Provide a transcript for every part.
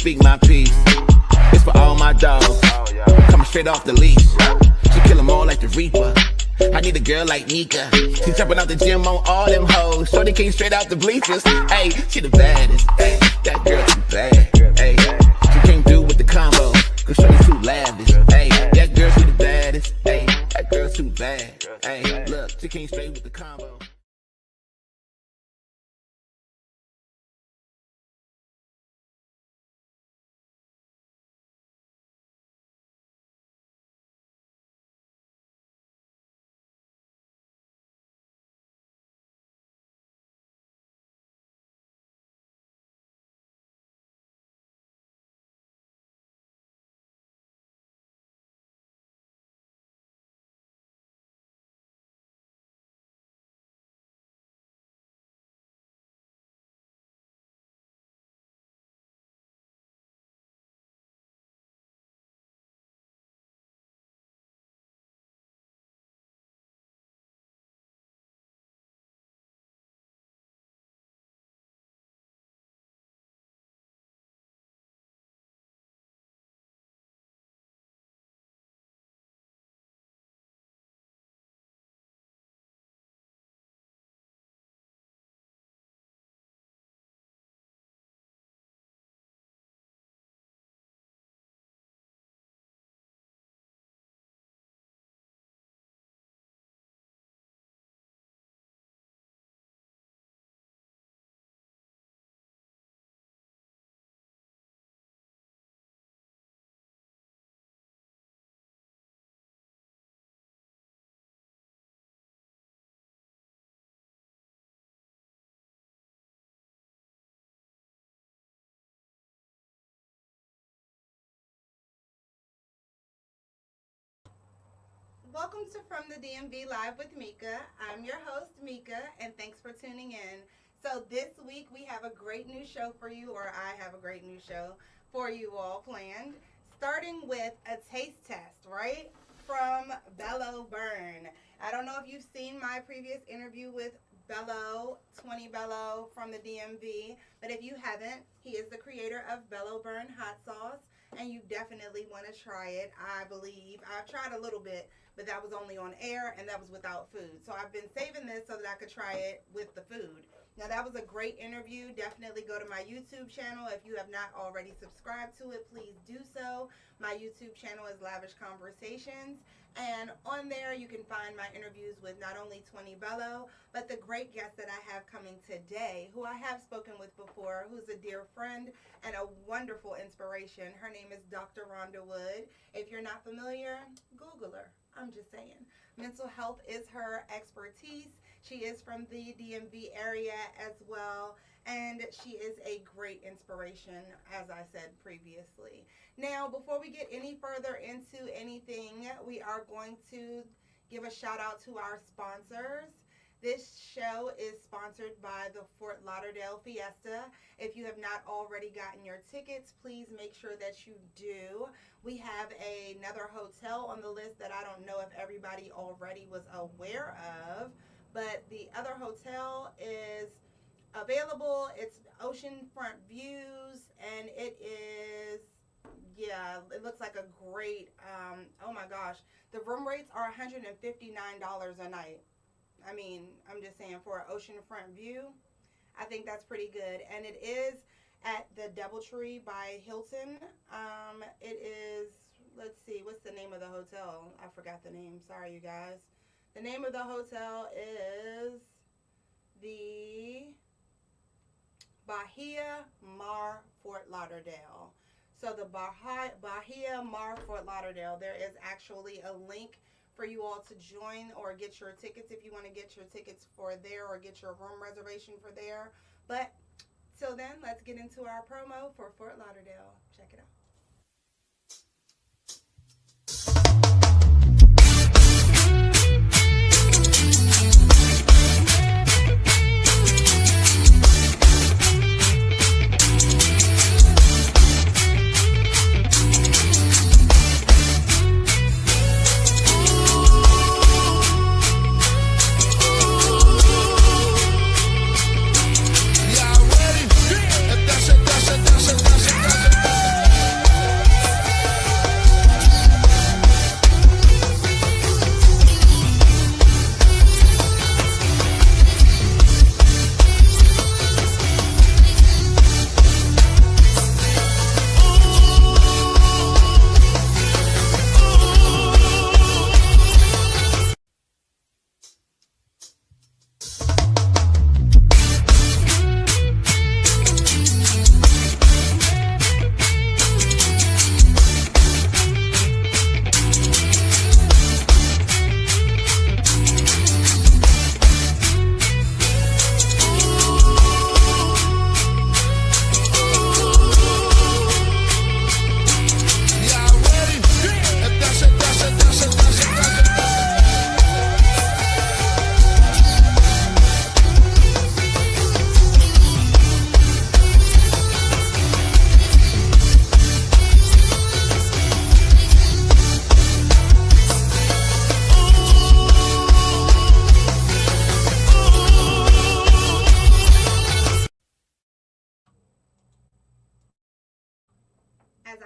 speak my piece. It's for all my dogs, coming straight off the leash. She kill them all like the Reaper. I need a girl like MEKA. She jumping out the gym on all them hoes. Shorty came straight out the bleachers. Hey, she the baddest. Hey, that girl too bad. Hey, she can't do with the combo, cause shorty too lavish. Hey, that girl she the baddest. Hey, that girl too bad. Hey, look, she came straight with the combo. Welcome to From the DMV Live with MEKA. I'm your host, MEKA, and thanks for tuning in. So this week we have a great new show for you, or I have a great new show for you all planned, starting with a taste test, right, from Bello Burn. I don't know if you've seen my previous interview with Bello, 20 Bello from the DMV, but if you haven't, he is the creator of Bello Burn Hot Sauce, and you definitely want to try it, I believe. I've tried a little bit, but that was only on air and that was without food. So I've been saving this so that I could try it with the food. Now that was a great interview. Definitely go to my YouTube channel. If you have not already subscribed to it, please do so. My YouTube channel is Lavish Conversations. And on there you can find my interviews with not only 20 Bello, but the great guest that I have coming today, who I have spoken with before, who's a dear friend and a wonderful inspiration. Her name is Dr. Rhonda Wood. If you're not familiar, Google her. I'm just saying. Mental health is her expertise. She is from the DMV area as well, and she is a great inspiration, as I said previously. Now, before we get any further into anything, we are going to give a shout out to our sponsors. This show is sponsored by the Fort Lauderdale Fiesta. If you have not already gotten your tickets, please make sure that you do. We have another hotel on the list that I don't know if everybody already was aware of, but the other hotel is available. It's oceanfront views, and it is, yeah, it looks like a great, oh my gosh. The room rates are $159 a night. I mean, I'm just saying, for an oceanfront view, I think that's pretty good. And it is at the DoubleTree by Hilton. It is, let's see, what's the name of the hotel? I forgot the name. Sorry, you guys. The name of the hotel is the Bahia Mar Fort Lauderdale. So the Bahia Mar Fort Lauderdale, there is actually a link for you all to join or get your tickets if you want to get your tickets for there or get your room reservation for there. But till then, let's get into our promo for Fort Lauderdale. Check it out.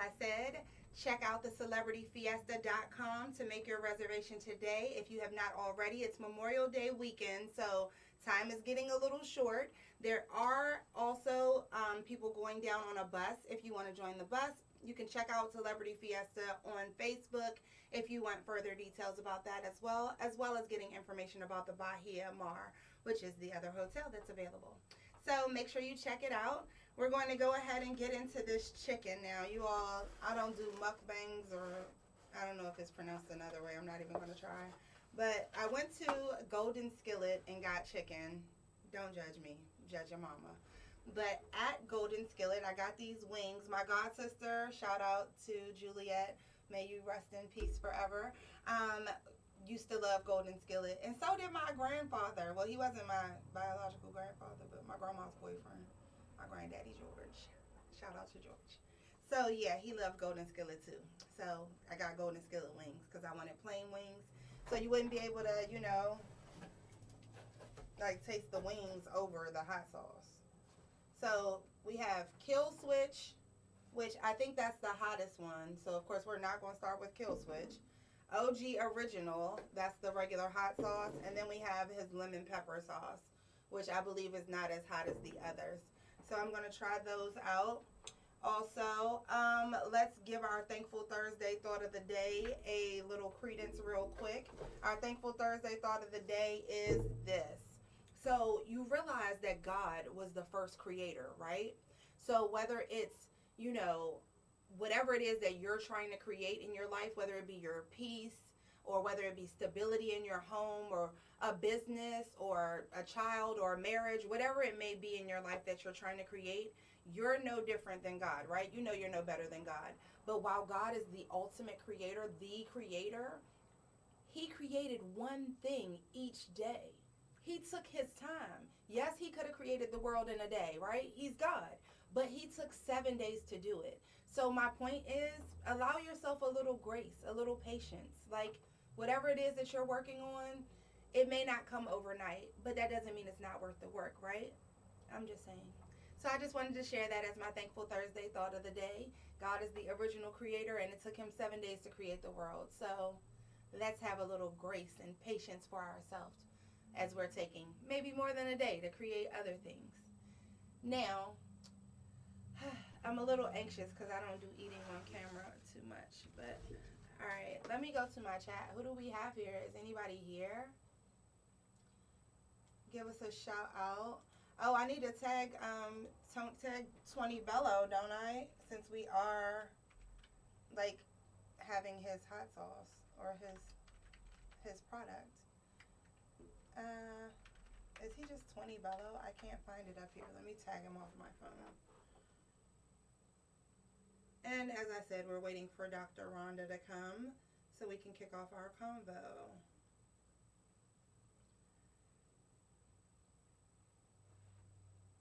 I said, check out the celebrityfiesta.com to make your reservation today. If you have not already, it's Memorial Day weekend, so time is getting a little short. There are also people going down on a bus. If you want to join the bus, you can check out Celebrity Fiesta on Facebook if you want further details about that, as well as getting information about the Bahia Mar, which is the other hotel that's available. So make sure you check it out. We're going to go ahead and get into this chicken now. You all, I don't do mukbangs, or I don't know if it's pronounced another way. I'm not even going to try. But I went to Golden Skillet and got chicken. Don't judge me. Judge your mama. But at Golden Skillet, I got these wings. My god sister, shout out to Juliet, may you rest in peace forever, used to love Golden Skillet. And so did my grandfather. Well, he wasn't my biological grandfather, but my grandma's boyfriend, my granddaddy George. Shout out to George. So yeah, he loved Golden Skillet too. So I got Golden Skillet wings because I wanted plain wings. So you wouldn't be able to, you know, like taste the wings over the hot sauce. So we have Kill Switch, which I think that's the hottest one. So of course we're not going to start with Kill Switch. OG Original, that's the regular hot sauce. And then we have his lemon pepper sauce, which I believe is not as hot as the others. So I'm going to try those out. Also, let's give our Thankful Thursday thought of the day a little credence real quick. Our Thankful Thursday thought of the day is this. So you realize that God was the first creator, right? So whether it's, you know, whatever it is that you're trying to create in your life, whether it be your peace or whether it be stability in your home or a business or a child or a marriage, whatever it may be in your life that you're trying to create, you're no different than God, right? You know you're no better than God. But while God is the ultimate creator, the creator, he created one thing each day. He took his time. Yes, he could have created the world in a day, right? He's God. But he took 7 days to do it. So my point is, allow yourself a little grace, a little patience. Like, whatever it is that you're working on, it may not come overnight, but that doesn't mean it's not worth the work, right? I'm just saying. So I just wanted to share that as my Thankful Thursday thought of the day. God is the original creator, and it took him 7 days to create the world. So let's have a little grace and patience for ourselves as we're taking maybe more than a day to create other things. Now, I'm a little anxious because I don't do eating on camera too much. But, all right, let me go to my chat. Who do we have here? Is anybody here? Give us a shout out. Oh, I need to tag 20 Bello, don't I? Since we are, like, having his hot sauce or his product. Is he just 20 Bello? I can't find it up here. Let me tag him off my phone. And as I said, we're waiting for Dr. Rhonda to come so we can kick off our convo.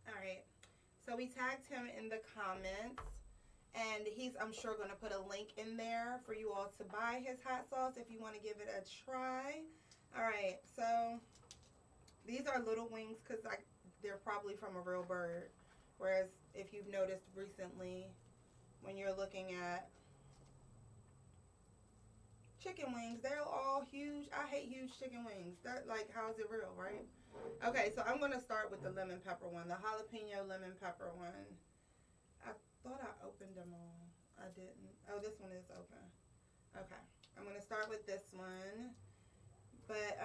All right. So we tagged him in the comments. And he's, I'm sure, going to put a link in there for you all to buy his hot sauce if you want to give it a try. All right. So these are little wings because they're probably from a real bird. Whereas if you've noticed recently, when you're looking at chicken wings, they're all huge. I hate huge chicken wings. That, like, how's it real, right? Okay, so I'm going to start with the lemon pepper one, the jalapeno lemon pepper one. I thought I opened them all. I didn't. Oh, this one is open. Okay, I'm going to start with this one. But,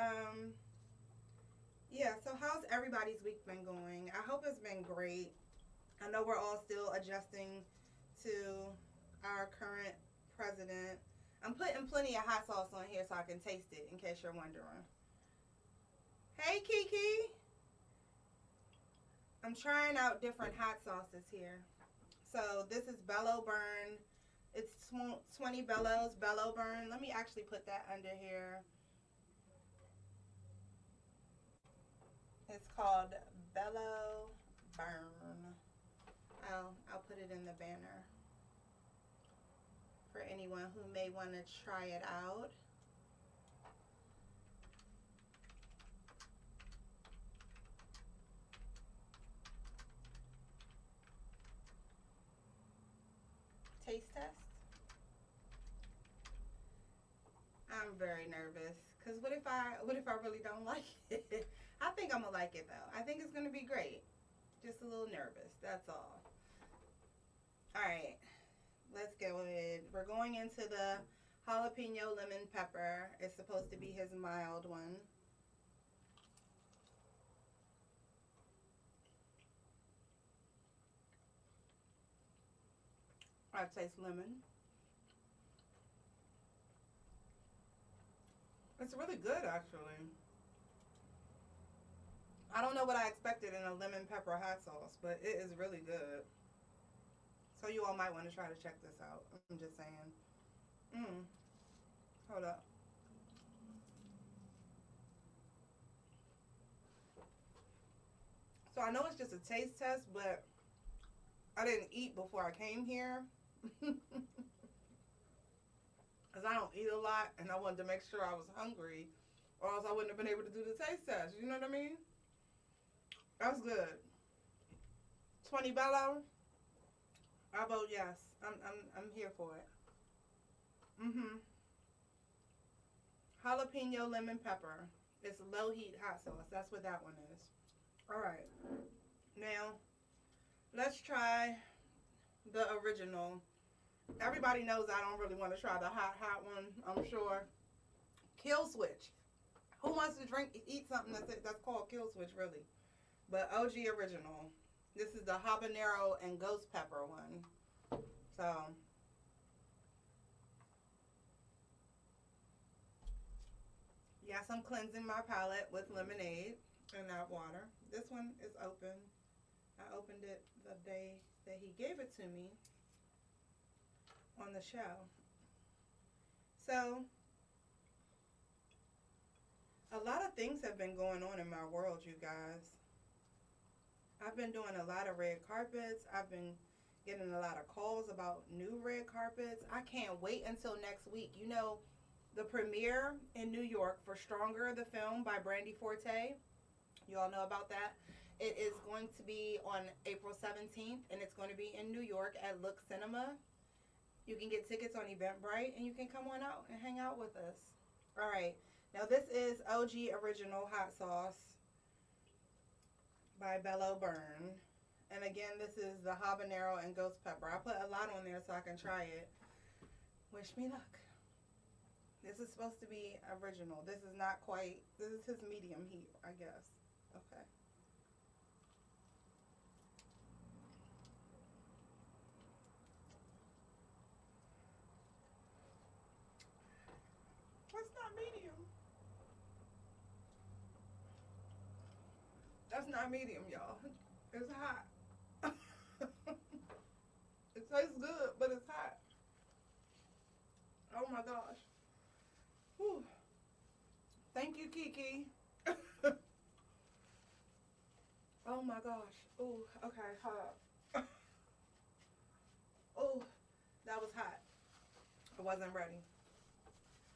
yeah, so how's everybody's week been going? I hope it's been great. I know we're all still adjusting to our current president. I'm putting plenty of hot sauce on here so I can taste it, in case you're wondering. Hey, Kiki. I'm trying out different hot sauces here. So this is Bello Burn. It's 20 Bello's Bello Burn. Let me actually put that under here. It's called Bello Burn. I'll put it in the banner for anyone who may want to try it out. Taste test. very nervous. Cause what if I really don't like it? I think I'm gonna like it though. I think it's gonna be great. Just a little nervous. That's all. All right, let's go ahead. We're going into the jalapeno lemon pepper. It's supposed to be his mild one. I taste lemon. It's really good, actually. I don't know what I expected in a lemon pepper hot sauce, but it is really good. So you all might want to try to check this out. I'm just saying. Mmm. Hold up. So I know it's just a taste test, but I didn't eat before I came here. Because I don't eat a lot, and I wanted to make sure I was hungry, or else I wouldn't have been able to do the taste test. You know what I mean? That's good. 20 Bello. I vote yes. I'm here for it. Mhm. Jalapeno lemon pepper. It's low heat hot sauce. That's what that one is. All right. Now, let's try the original. Everybody knows I don't really want to try the hot one, I'm sure. Kill switch. Who wants to eat something that's called kill switch, really? But OG original. This is the habanero and ghost pepper one. So, yes, I'm cleansing my palate with lemonade and that water. This one is open. I opened it the day that he gave it to me on the show. So, a lot of things have been going on in my world, you guys. I've been doing a lot of red carpets. I've been getting a lot of calls about new red carpets. I can't wait until next week. You know, the premiere in New York for Stronger, the film by Brandy Forte. You all know about that. It is going to be on April 17th, and it's going to be in New York at Look Cinema. You can get tickets on Eventbrite, and you can come on out and hang out with us. All right. Now, this is OG Original Hot Sauce by Bello Burn. And again, this is the habanero and ghost pepper. I put a lot on there so I can try it. Wish me luck. This is supposed to be original. This is not quite, this is his medium heat, I guess. Okay. What's not medium? That's not medium, y'all. It's hot. It tastes good, but it's hot. Oh my gosh. Whew. Thank you, Kiki. Oh my gosh. Oh, okay, hot. Oh, that was hot. I wasn't ready.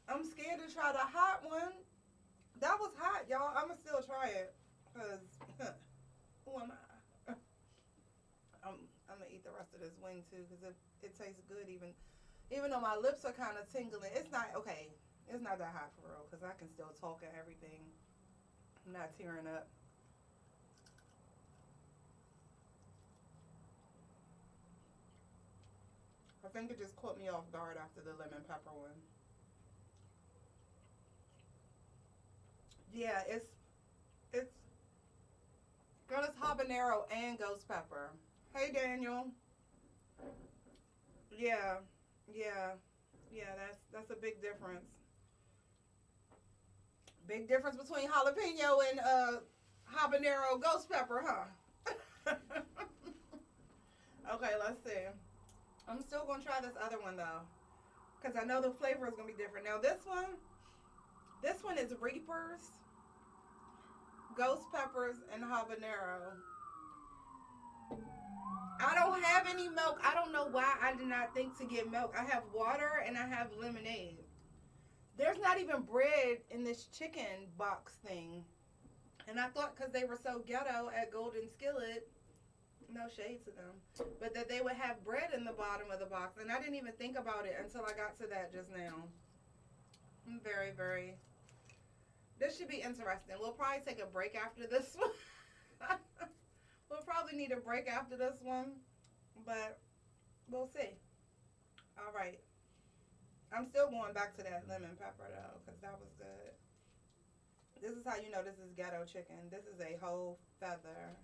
I'm scared to try the hot one. That was hot, y'all. I'ma still try it. Cause who am I? I'm gonna eat the rest of this wing too, because it tastes good even though my lips are kind of tingling. It's not okay. It's not that hot for real, because I can still talk and everything. I'm not tearing up. I think it just caught me off guard after the lemon pepper one. Yeah, it's girl, it's habanero and ghost pepper. Hey Daniel. Yeah, yeah, yeah. That's a big difference. Big difference between jalapeno and habanero ghost pepper, huh? Okay, let's see. I'm still gonna try this other one though, cause I know the flavor is gonna be different. Now this one is Reapers, ghost peppers, and habanero. I don't have any milk. I don't know why I did not think to get milk. I have water and I have lemonade. There's not even bread in this chicken box thing. And I thought because they were so ghetto at Golden Skillet, no shade to them, but that they would have bread in the bottom of the box. And I didn't even think about it until I got to that just now. I'm very, very. This should be interesting. We'll probably take a break after this one. We'll probably need a break after this one, but we'll see. All right. I'm still going back to that lemon pepper though, because that was good. This is how you know this is ghetto chicken. This is a whole feather,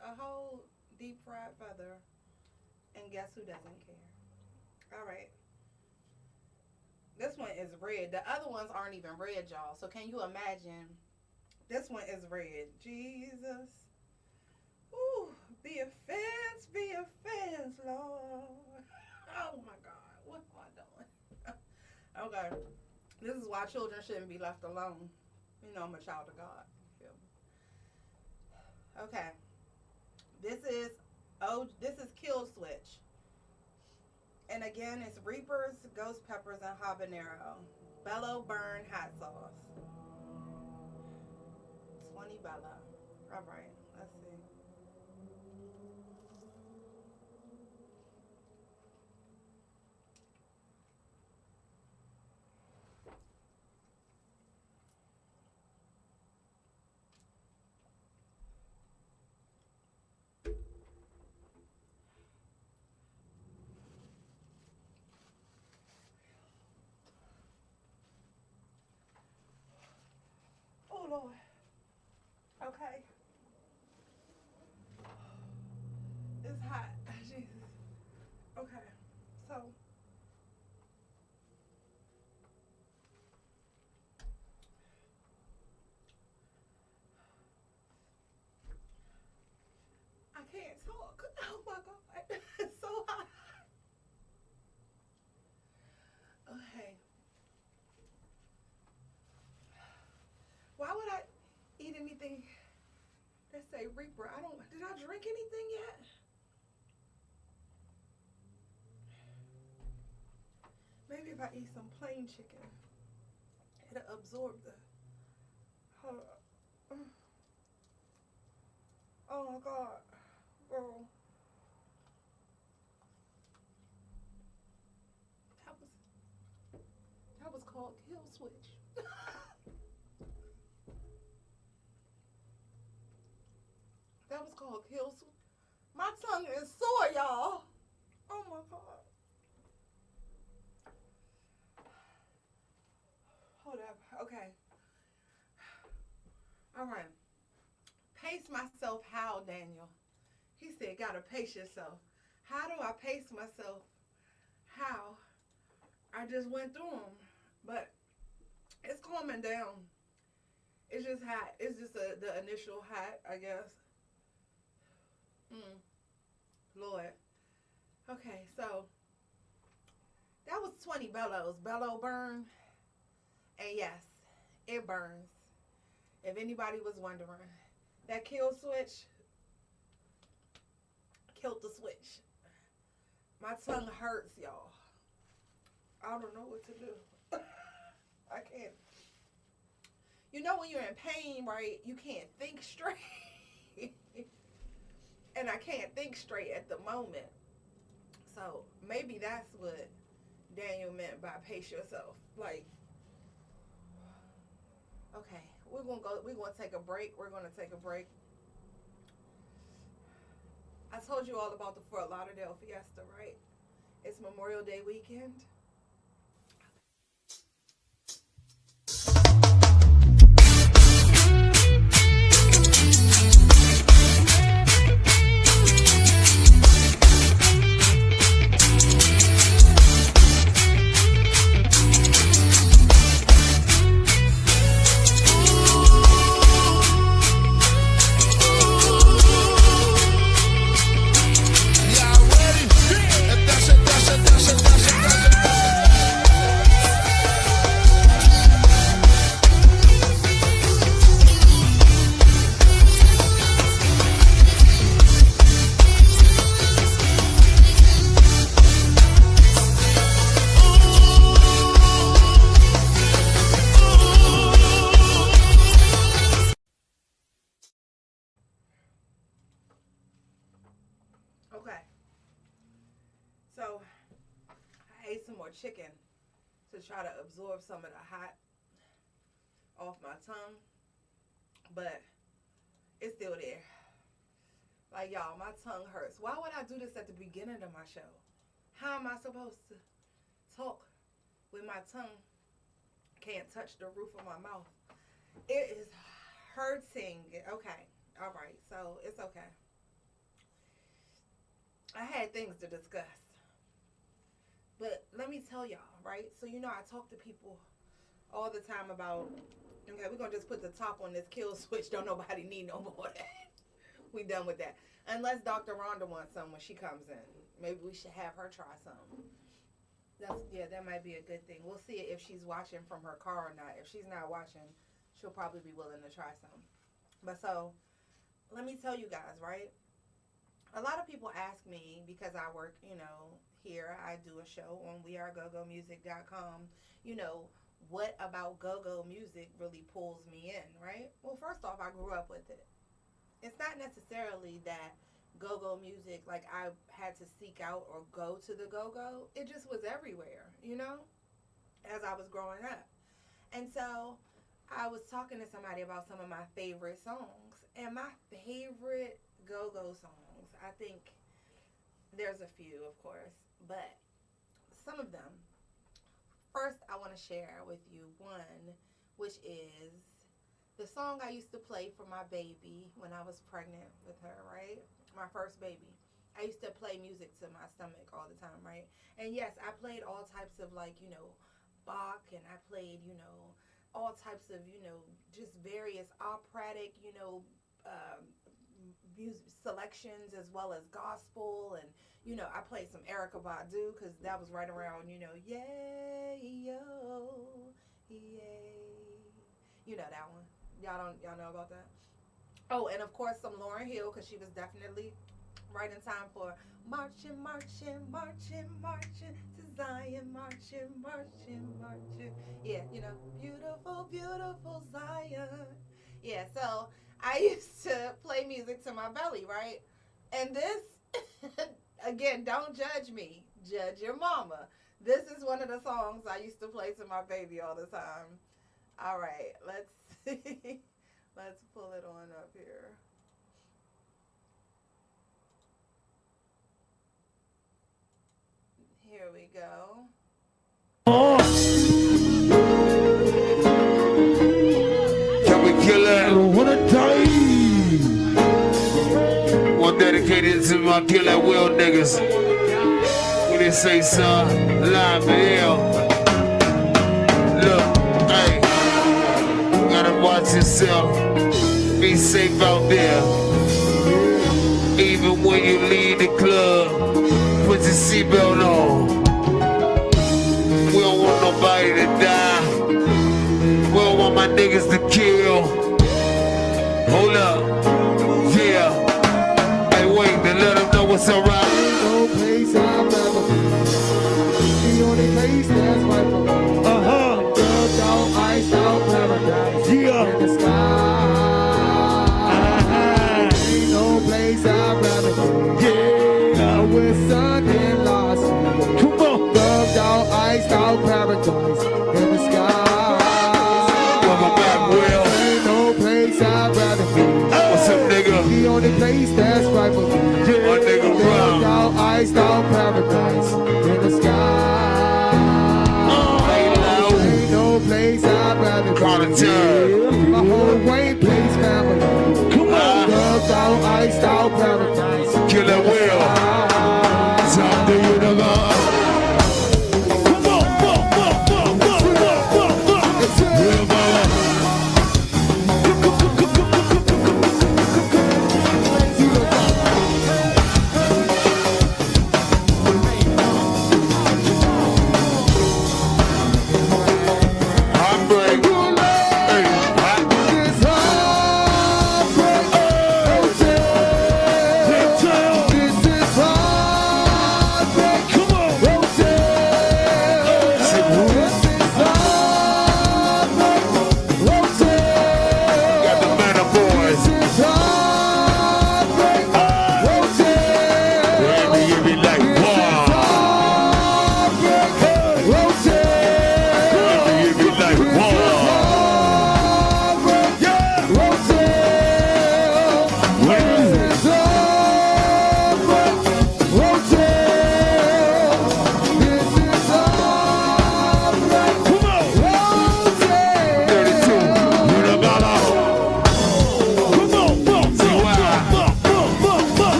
a whole deep fried feather, and guess who doesn't care? All right. This one is red. The other ones aren't even red, y'all. So can you imagine? This one is red. Jesus. Ooh, be offense, Lord. Oh my God. What am I doing? Okay. This is why children shouldn't be left alone. You know I'm a child of God. Feel me? Okay. This is Kill Switch. And again, it's Reapers, Ghost Peppers, and Habanero. Bello Burn Hot Sauce. 20 Bello. Alright, let's see. Oh Lord. Okay. It's hot. Jesus. Okay. So I can't talk. Oh my God. It's so hot. Okay. Why would I eat anything that say Reaper? Did I drink anything yet? Maybe if I eat some plain chicken, it'll absorb the. Oh my God, girl, that was called Kill Switch. That was called Kill Switch. My tongue is sore, y'all. Oh my God. Hold up. Okay. All right. Pace myself how, Daniel? He said, gotta pace yourself. How do I pace myself? How? I just went through them. But it's calming down. It's just hot. It's just the initial hot, I guess. Lord. Okay, so that was 20 Bellos. Bello burn. And yes, it burns. If anybody was wondering. That kill switch killed the switch. My tongue hurts, y'all. I don't know what to do. I can't. You know when you're in pain, right? You can't think straight. And I can't think straight at the moment. So maybe that's what Daniel meant by pace yourself. Like, okay, we're gonna take a break. We're gonna take a break. I told you all about the Fort Lauderdale Fiesta, right? It's Memorial Day weekend. Okay. So I ate some more chicken. to try to absorb some of the hot off my tongue, but it's still there. Like, y'all, my tongue hurts. Why would I do this at the beginning of my show? How am I supposed to talk with my tongue can't touch the roof of my mouth? It is hurting. Okay. All right. So it's okay. I had things to discuss. But let me tell y'all, right? So, you know, I talk to people all the time about, okay, we're going to just put the top on this kill switch. Don't nobody need no more of that. We done with that. Unless Dr. Rhonda wants some when she comes in. Maybe we should have her try some. That might be a good thing. We'll see if she's watching from her car or not. If she's not watching, she'll probably be willing to try some. But so, let me tell you guys, right? A lot of people ask me, because I work, you know, here, I do a show on wearegogomusic.com, you know, what about go-go music really pulls me in, right? Well, first off, I grew up with it. It's not necessarily that go-go music, like I had to seek out or go to the go-go. It just was everywhere, you know, as I was growing up. And so I was talking to somebody about some of my favorite songs. And my favorite go-go songs, I think there's a few, of course, but some of them. First, I want to share with you one, which is the song I used to play for my baby when I was pregnant with her, right? My first baby. I used to play music to my stomach all the time, right? And yes, I played all types of, like, you know, Bach, and I played, you know, all types of, you know, just various operatic, you know, music selections, as well as gospel. And, you know, I played some Erykah Badu, because that was right around, you know, yay, yo, yay. You know that one. Y'all know about that? Oh, and of course some Lauryn Hill, because she was definitely right in time for marching, marching, marching, marching to Zion, marching, marching, marching. Yeah, you know, beautiful, beautiful Zion. Yeah, so I used to play music to my belly, right? And this, again, don't judge me. Judge your mama. This is one of the songs I used to play to my baby all the time. All right, let's see. Let's pull it on up here. Here we go. Can we kill that? What a time! One dedicated to my kill that will niggas. When they say, son, live hell. Look, hey, gotta watch yourself. Be safe out there. Even when you leave the club, put your seatbelt on. We don't want nobody to die. We don't want my niggas to kill. Hold up. Yeah. Hey, wait, then let them know what's alright. No place I've ever been. The only place that's right for me. Drugged out, iced out paradise. Yeah. In the sky. Ain't no place I'd rather be. Yeah. With sun and lost. Come on. Drugged out, iced out paradise. In the sky. Where my back will. Ain't no place I'd rather be. What's up, nigga? The only place that's right for me. My nigga Drugged Brown. out, iced out paradise. In the sky. Ain't no place I'd rather be. Carter. My whole Wayne place family. Come on. Drugged out, iced out paradise. Kill that will. Time to universe. Come on. Real mama. Heartbreak. Hey, This heartbreak,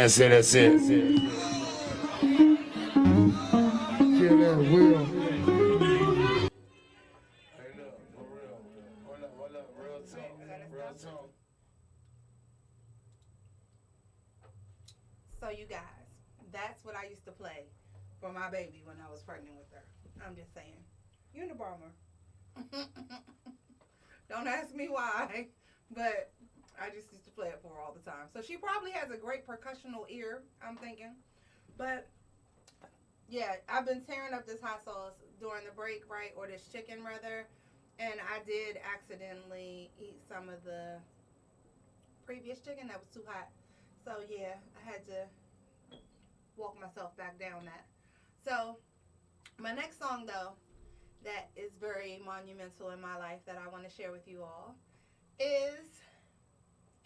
That's it, that's it. Yeah, that will. Hey, look, for real. Hold up, real talk. So you guys, that's what I used to play for my baby when I was pregnant with her. I'm just saying. Unabomber. Don't ask me why, but I just used to play it for her all the time. So she probably has a great percussional ear, I'm thinking. But yeah, I've been tearing up this hot sauce during the break, right? Or this chicken rather. And I did accidentally eat some of the previous chicken that was too hot. So yeah, I had to walk myself back down that. So my next song though, that is very monumental in my life that I want to share with you all is,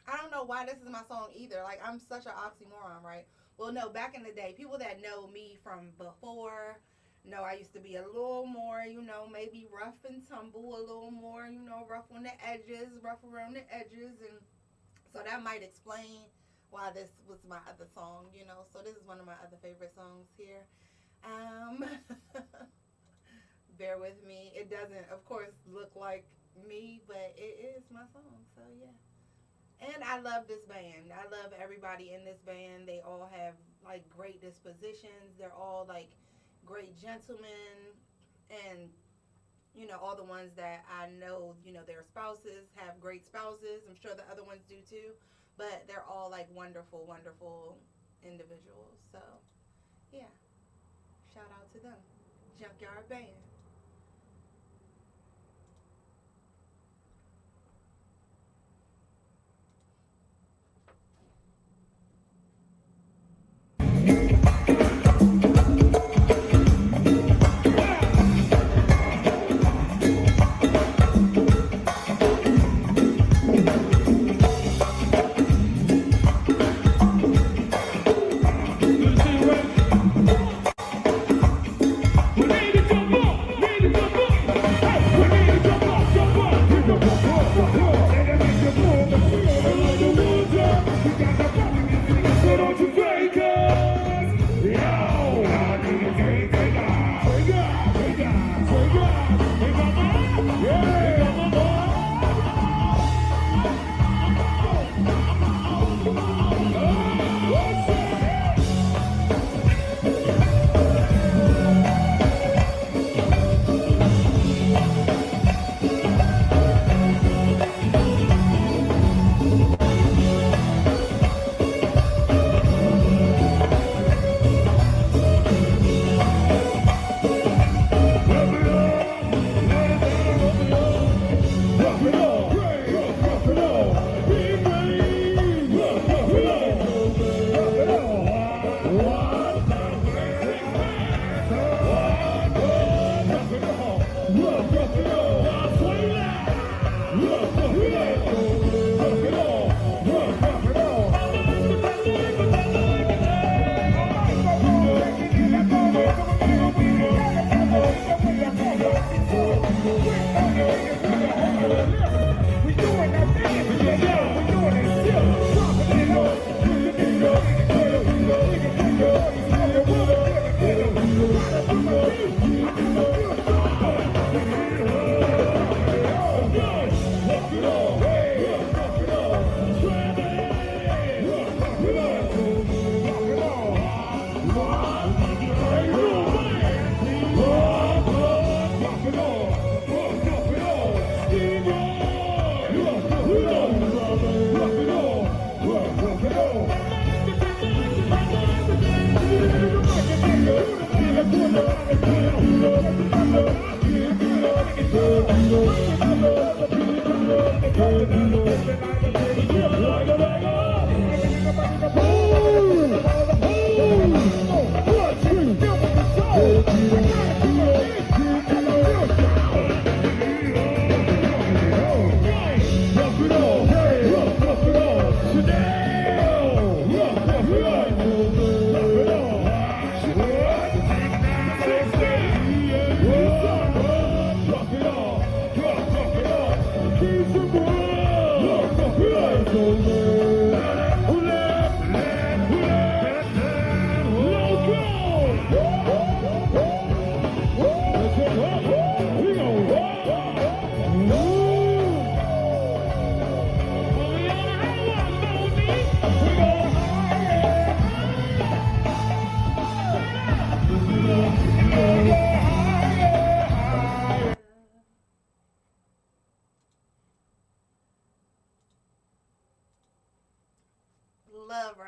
I don't know why this is my song either. Like, I'm such an oxymoron, right? Well, no, back in the day, people that know me from before know I used to be a little more, maybe rough and tumble, a little more, rough on the edges, rough around the edges. And so that might explain why this was my other song, So this is one of my other favorite songs here. Bear with me. It doesn't, of course, look like me, but it is my song, so yeah. And I love this band. I love everybody in this band. They all have, like, great dispositions. They're all, like, great gentlemen. And, all the ones that I know, their spouses have great spouses. I'm sure the other ones do, too. But they're all, like, wonderful, wonderful individuals. So, yeah. Shout out to them. Junkyard Band.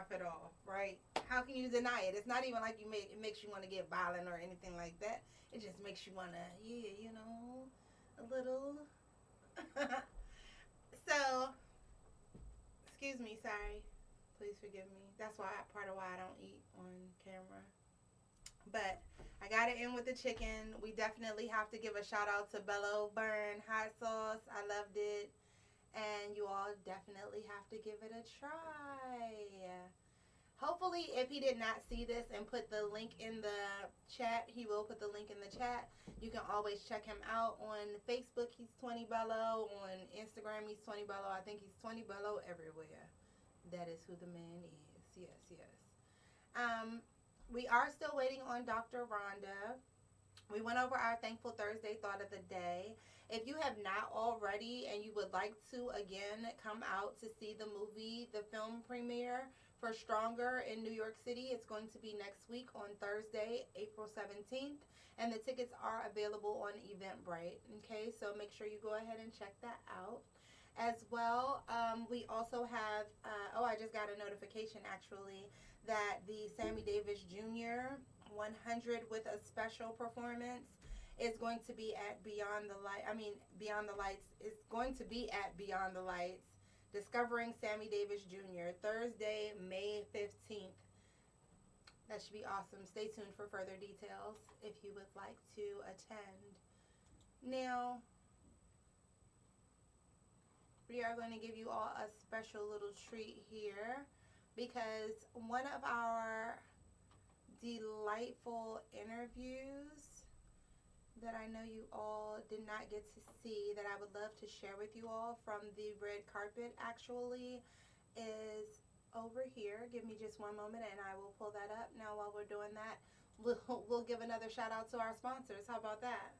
rough at all, right? How can you deny it? It's not even like it makes you want to get violent or anything like that. It just makes you want to, a little. So, excuse me, sorry. Please forgive me. That's part of why I don't eat on camera. But I got it in with the chicken. We definitely have to give a shout out to Bello Burn Hot Sauce. I loved it. And you all definitely have to give it a try. Hopefully, if he did not see this and put the link in the chat, he will put the link in the chat. You can always check him out on Facebook. He's 20 Bello. On Instagram, he's 20 Bello. I think he's 20 Bello everywhere. That is who the man is. Yes. We are still waiting on Dr. Rhonda. We went over our Thankful Thursday thought of the day. If you have not already and you would like to, again, come out to see the movie, the film premiere for Stronger in New York City, it's going to be next week on Thursday, April 17th. And the tickets are available on Eventbrite. Okay, so make sure you go ahead and check that out. As well, we also have, I just got a notification actually that the Sammy Davis Jr. 100 with a special performance is going to be at Beyond the Lights is going to be at Beyond the Lights, Discovering Sammy Davis Jr. Thursday, May 15th. That should be awesome. Stay tuned for further details if you would like to attend. Now, we are going to give you all a special little treat here because one of our delightful interviews that I know you all did not get to see that I would love to share with you all from the red carpet actually is over here. Give me just one moment and I will pull that up. Now while we're doing that, we'll give another shout out to our sponsors. How about that?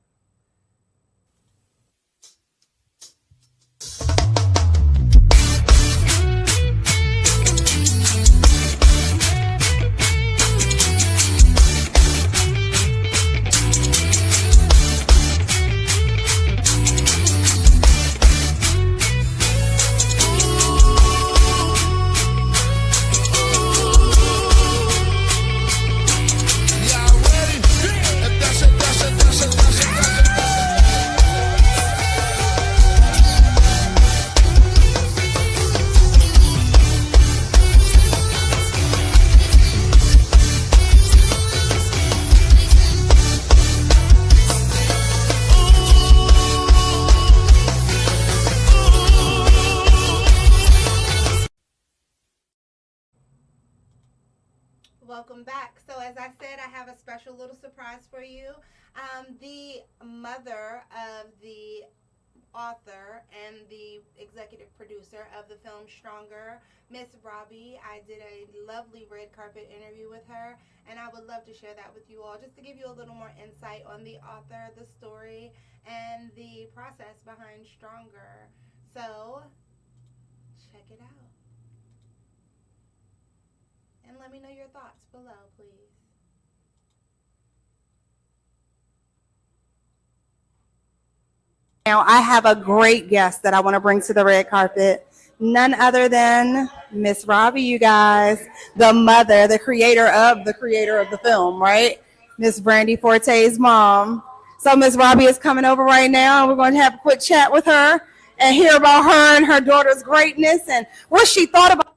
Welcome back. So as I said, I have a special little surprise for you. The mother of the author and the executive producer of the film Stronger, Miss Robbie, I did a lovely red carpet interview with her, and I would love to share that with you all just to give you a little more insight on the author, the story, and the process behind Stronger. So check it out. And let me know your thoughts below, please. Now, I have a great guest that I want to bring to the red carpet. None other than Miss Robbie, you guys. The mother, the creator of the film, right? Miss Brandy Forte's mom. So Miss Robbie is coming over right now, and we're going to have a quick chat with her and hear about her and her daughter's greatness and what she thought about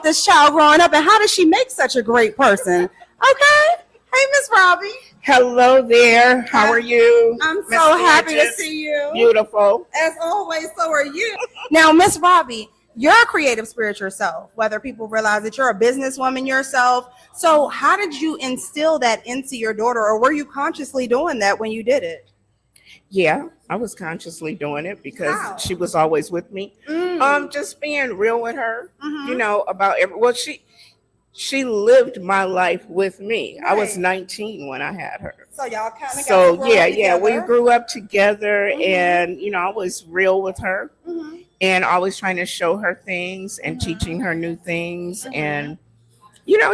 this child growing up and how does she make such a great person. Okay. Hey, Miss Robbie. Hello there. How are you? I'm Miss so happy to Gorgeous? see you. Beautiful. As always, so are you. Now, Miss Robbie, you're a creative spirit yourself, whether people realize that you're a businesswoman yourself. So how did you instill that into your daughter, or were you consciously doing that when you did it? Yeah, I was consciously doing it because Wow. she was always with me. Just being real with her, about she lived my life with me. I was Right. 19 when I had her. So y'all kind of got So to grow yeah, up we together. grew up together, and I was real with her, and always trying to show her things and teaching her new things, and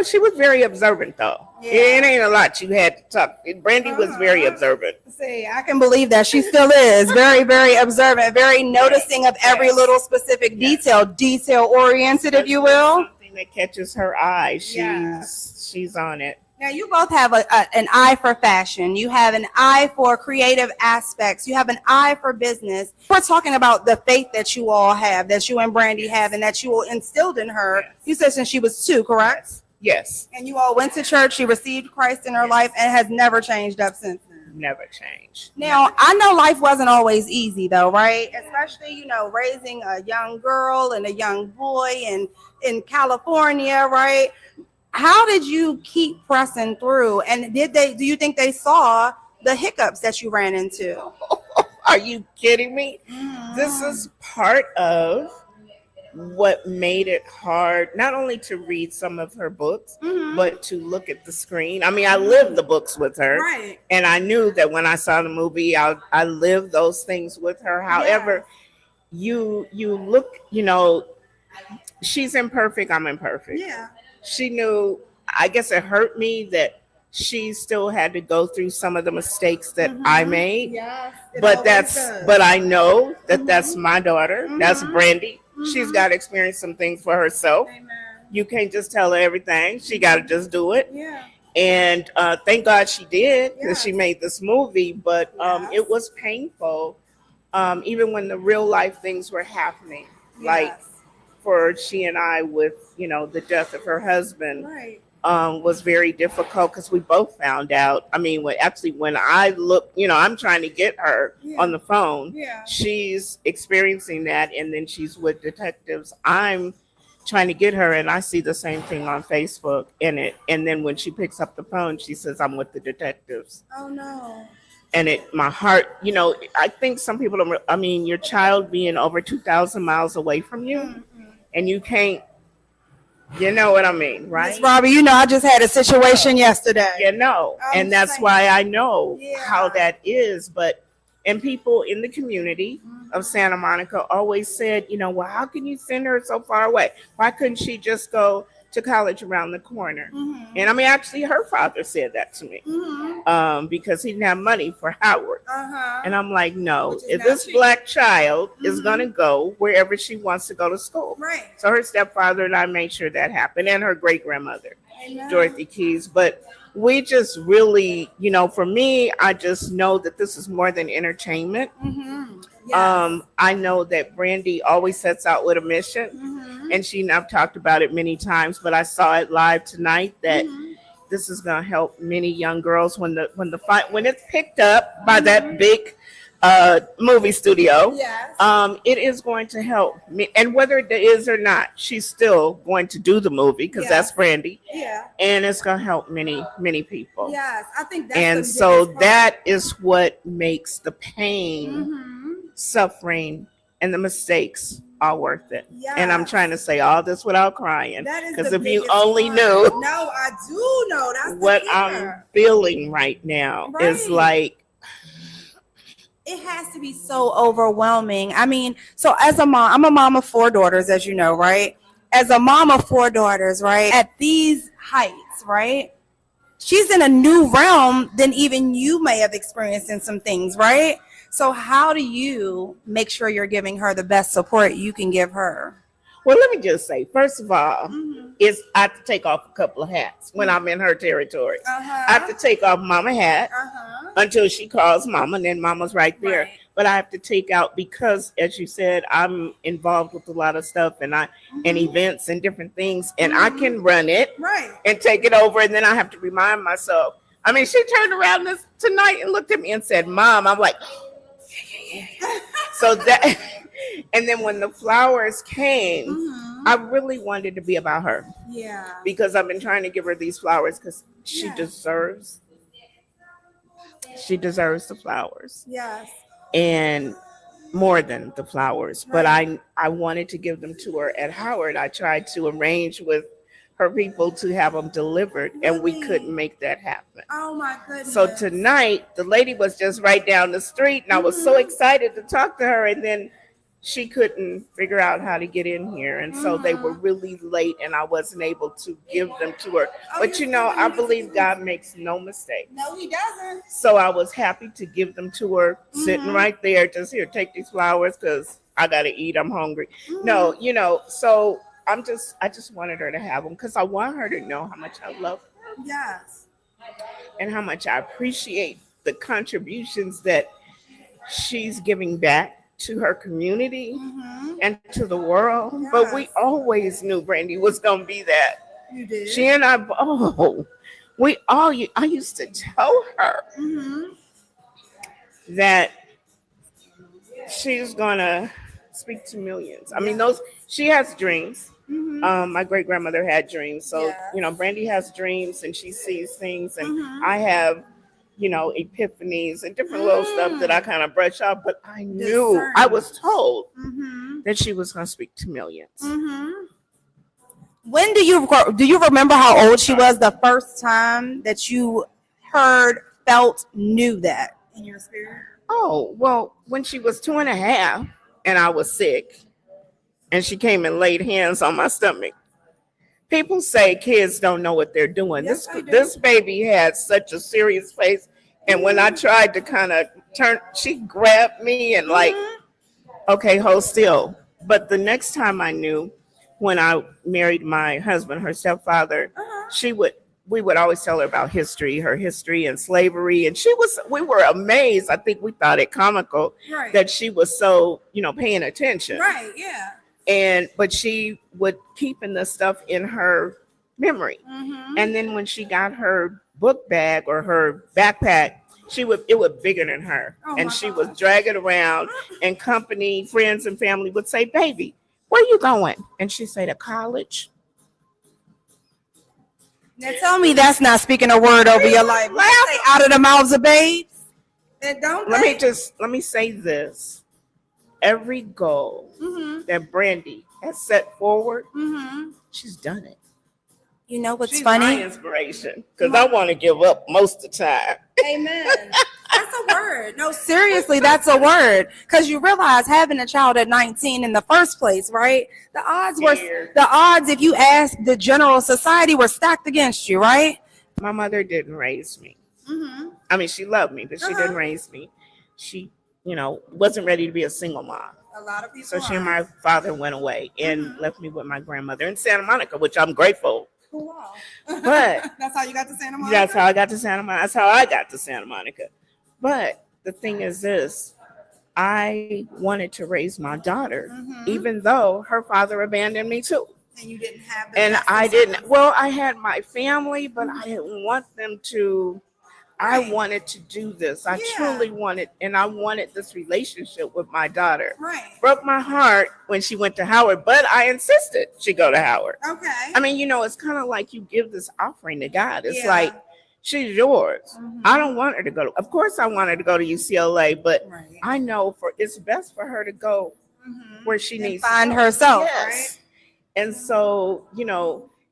she was very observant though. Yeah. It ain't a lot you had to talk. Brandy was very observant. See, I can believe that she still is very, very observant, very noticing of every little specific detail oriented, if you will. Something that catches her eye. She's on it. Now, you both have an eye for fashion. You have an eye for creative aspects. You have an eye for business. We're talking about the faith that you all have, that you and Brandy have, and that you instilled in her. Yes. You said since she was 2, correct? Yes. And you all went to church. She received Christ in her life and has never changed up since then. Never changed. Now, I know life wasn't always easy, though, right? Especially, raising a young girl and a young boy in California, right? How did you keep pressing through? And do you think they saw the hiccups that you ran into? Are you kidding me? Mm-hmm. This is part of what made it hard, not only to read some of her books, but to look at the screen. I mean, I lived the books with her. Right. And I knew that when I saw the movie, I lived those things with her. However, you look, she's imperfect, I'm imperfect. Yeah. She knew, I guess it hurt me that she still had to go through some of the mistakes that I made. Yes, but I know that that's my daughter. That's Brandy. She's got to experience some things for herself. Amen. You can't just tell her everything. She got to just do it. Yeah. And thank God she did, because she made this movie. But it was painful, even when the real life things were happening. Yes. Like for she and I with, the death of her husband. Right. Was very difficult because we both found out. I mean, when I look, I'm trying to get her on the phone. Yeah. She's experiencing that, and then she's with detectives. I'm trying to get her, and I see the same thing on Facebook and then when she picks up the phone, she says, "I'm with the detectives." Oh no. And my heart, I think some people don't. Your child being over 2,000 miles away from you, and you can't. You know what I mean, right? Ms. Robbie, I just had a situation yesterday. And that's why I know how that is. And people in the community of Santa Monica always said, well, how can you send her so far away? Why couldn't she just go to college around the corner? And actually her father said that to me because he didn't have money for Howard. And I'm like, no, if this black child is going to go wherever she wants to go to school. Right. So her stepfather and I made sure that happened, and her great grandmother, Dorothy Keys. But we just really, for me, I just know that this is more than entertainment. Yes. I know that Brandy always sets out with a mission, and I've talked about it many times, but I saw it live tonight that this is going to help many young girls when it's picked up by that big movie studio. Yes. It is going to help me, and whether it is or not, she's still going to do the movie because that's Brandy. Yeah. And it's going to help many, many people. Yes, I think that's and so that is what makes the pain, suffering, and the mistakes all worth it. Yes. And I'm trying to say all this without crying, because if you only knew. No, I do know. That's what I'm feeling right now is like. It has to be so overwhelming. So as a mom, I'm a mom of 4 daughters, as you know, right? As a mom of 4 daughters, right? At these heights, right? She's in a new realm than even you may have experienced in some things, right? So how do you make sure you're giving her the best support you can give her? Well, let me just say, first of all, I have to take off a couple of hats when I'm in her territory. I have to take off mama hat until she calls mama, and then mama's right there. Right. But I have to take out, because, as you said, I'm involved with a lot of stuff and events and different things, and I can run it and take it over, and then I have to remind myself. She turned around tonight and looked at me and said, "Mom." I'm like, yeah. So that... And then when the flowers came, I really wanted to be about her. Yeah. Because I've been trying to give her these flowers because she deserves the flowers. Yes. And more than the flowers. Right. But I wanted to give them to her at Howard. I tried to arrange with her people to have them delivered, and we couldn't make that happen. Oh my goodness. So tonight, the lady was just right down the street, and I was so excited to talk to her, and then she couldn't figure out how to get in here, and so they were really late, and I wasn't able to give them to her. But I believe God makes no mistakes. No, he doesn't. So I was happy to give them to her, sitting right there, just here, take these flowers because I gotta eat. I'm hungry. No, so I just wanted her to have them because I want her to know how much I love her. Yes. And how much I appreciate the contributions that she's giving back to her community and to the world. Yes. But we always knew Brandy was going to be that. You did. She and I, I used to tell her that she's going to speak to millions. I mean, she has dreams. My great grandmother had dreams. So, Brandy has dreams and she sees things, and I have, epiphanies and different little stuff that I kind of brush off. But I knew, I was told that she was going to speak to millions. When do you remember how old she was the first time that you heard, felt, knew that in your spirit? Oh, well, when she was 2.5 and I was sick and she came and laid hands on my stomach. People say kids don't know what they're doing. Yes, This baby had such a serious face. And when I tried to kind of turn, she grabbed me and okay, hold still. But the next time I knew, when I married my husband, her stepfather, we would always tell her about her history and slavery. And we were amazed. I think we thought it comical that she was so, paying attention. Right, yeah. But she would keep this stuff in her memory. And then when she got her book bag or her backpack, it was bigger than her. And she would drag it around, and company, friends and family would say, "Baby, where you going?" And she'd say, "To college." Now tell me that's not speaking a word over your life. Say out of the mouths of babes. And don't let me say this. Every goal that Brandy has set forward, she's done it. You know what's She's funny? my inspiration, because I want to give up most of the time. Amen. That's a word. No, seriously, that's a word. Because you realize having a child at 19 in the first place, right? The odds, if you ask the general society, were stacked against you, right? My mother didn't raise me. I mean, she loved me, but she didn't raise me. She, wasn't ready to be a single mom. A lot of people. So she and my father went away and left me with my grandmother in Santa Monica, which I'm grateful. Wow. But that's how you got to Santa Monica? That's how I got to Santa Monica. That's how I got to Santa Monica. But the thing is this, I wanted to raise my daughter, even though her father abandoned me too. And you didn't have I didn't. Well, I had my family, but I didn't want them to. I wanted to do this. I truly wanted, and I wanted this relationship with my daughter. Right. Broke my heart when she went to Howard, but I insisted she go to Howard. Okay. I mean, it's kind of like you give this offering to God. It's like, she's yours. I don't want her to go. Of course, I want her to go to UCLA, but I know it's best for her to go where she needs to find herself. Yes. Right. And so,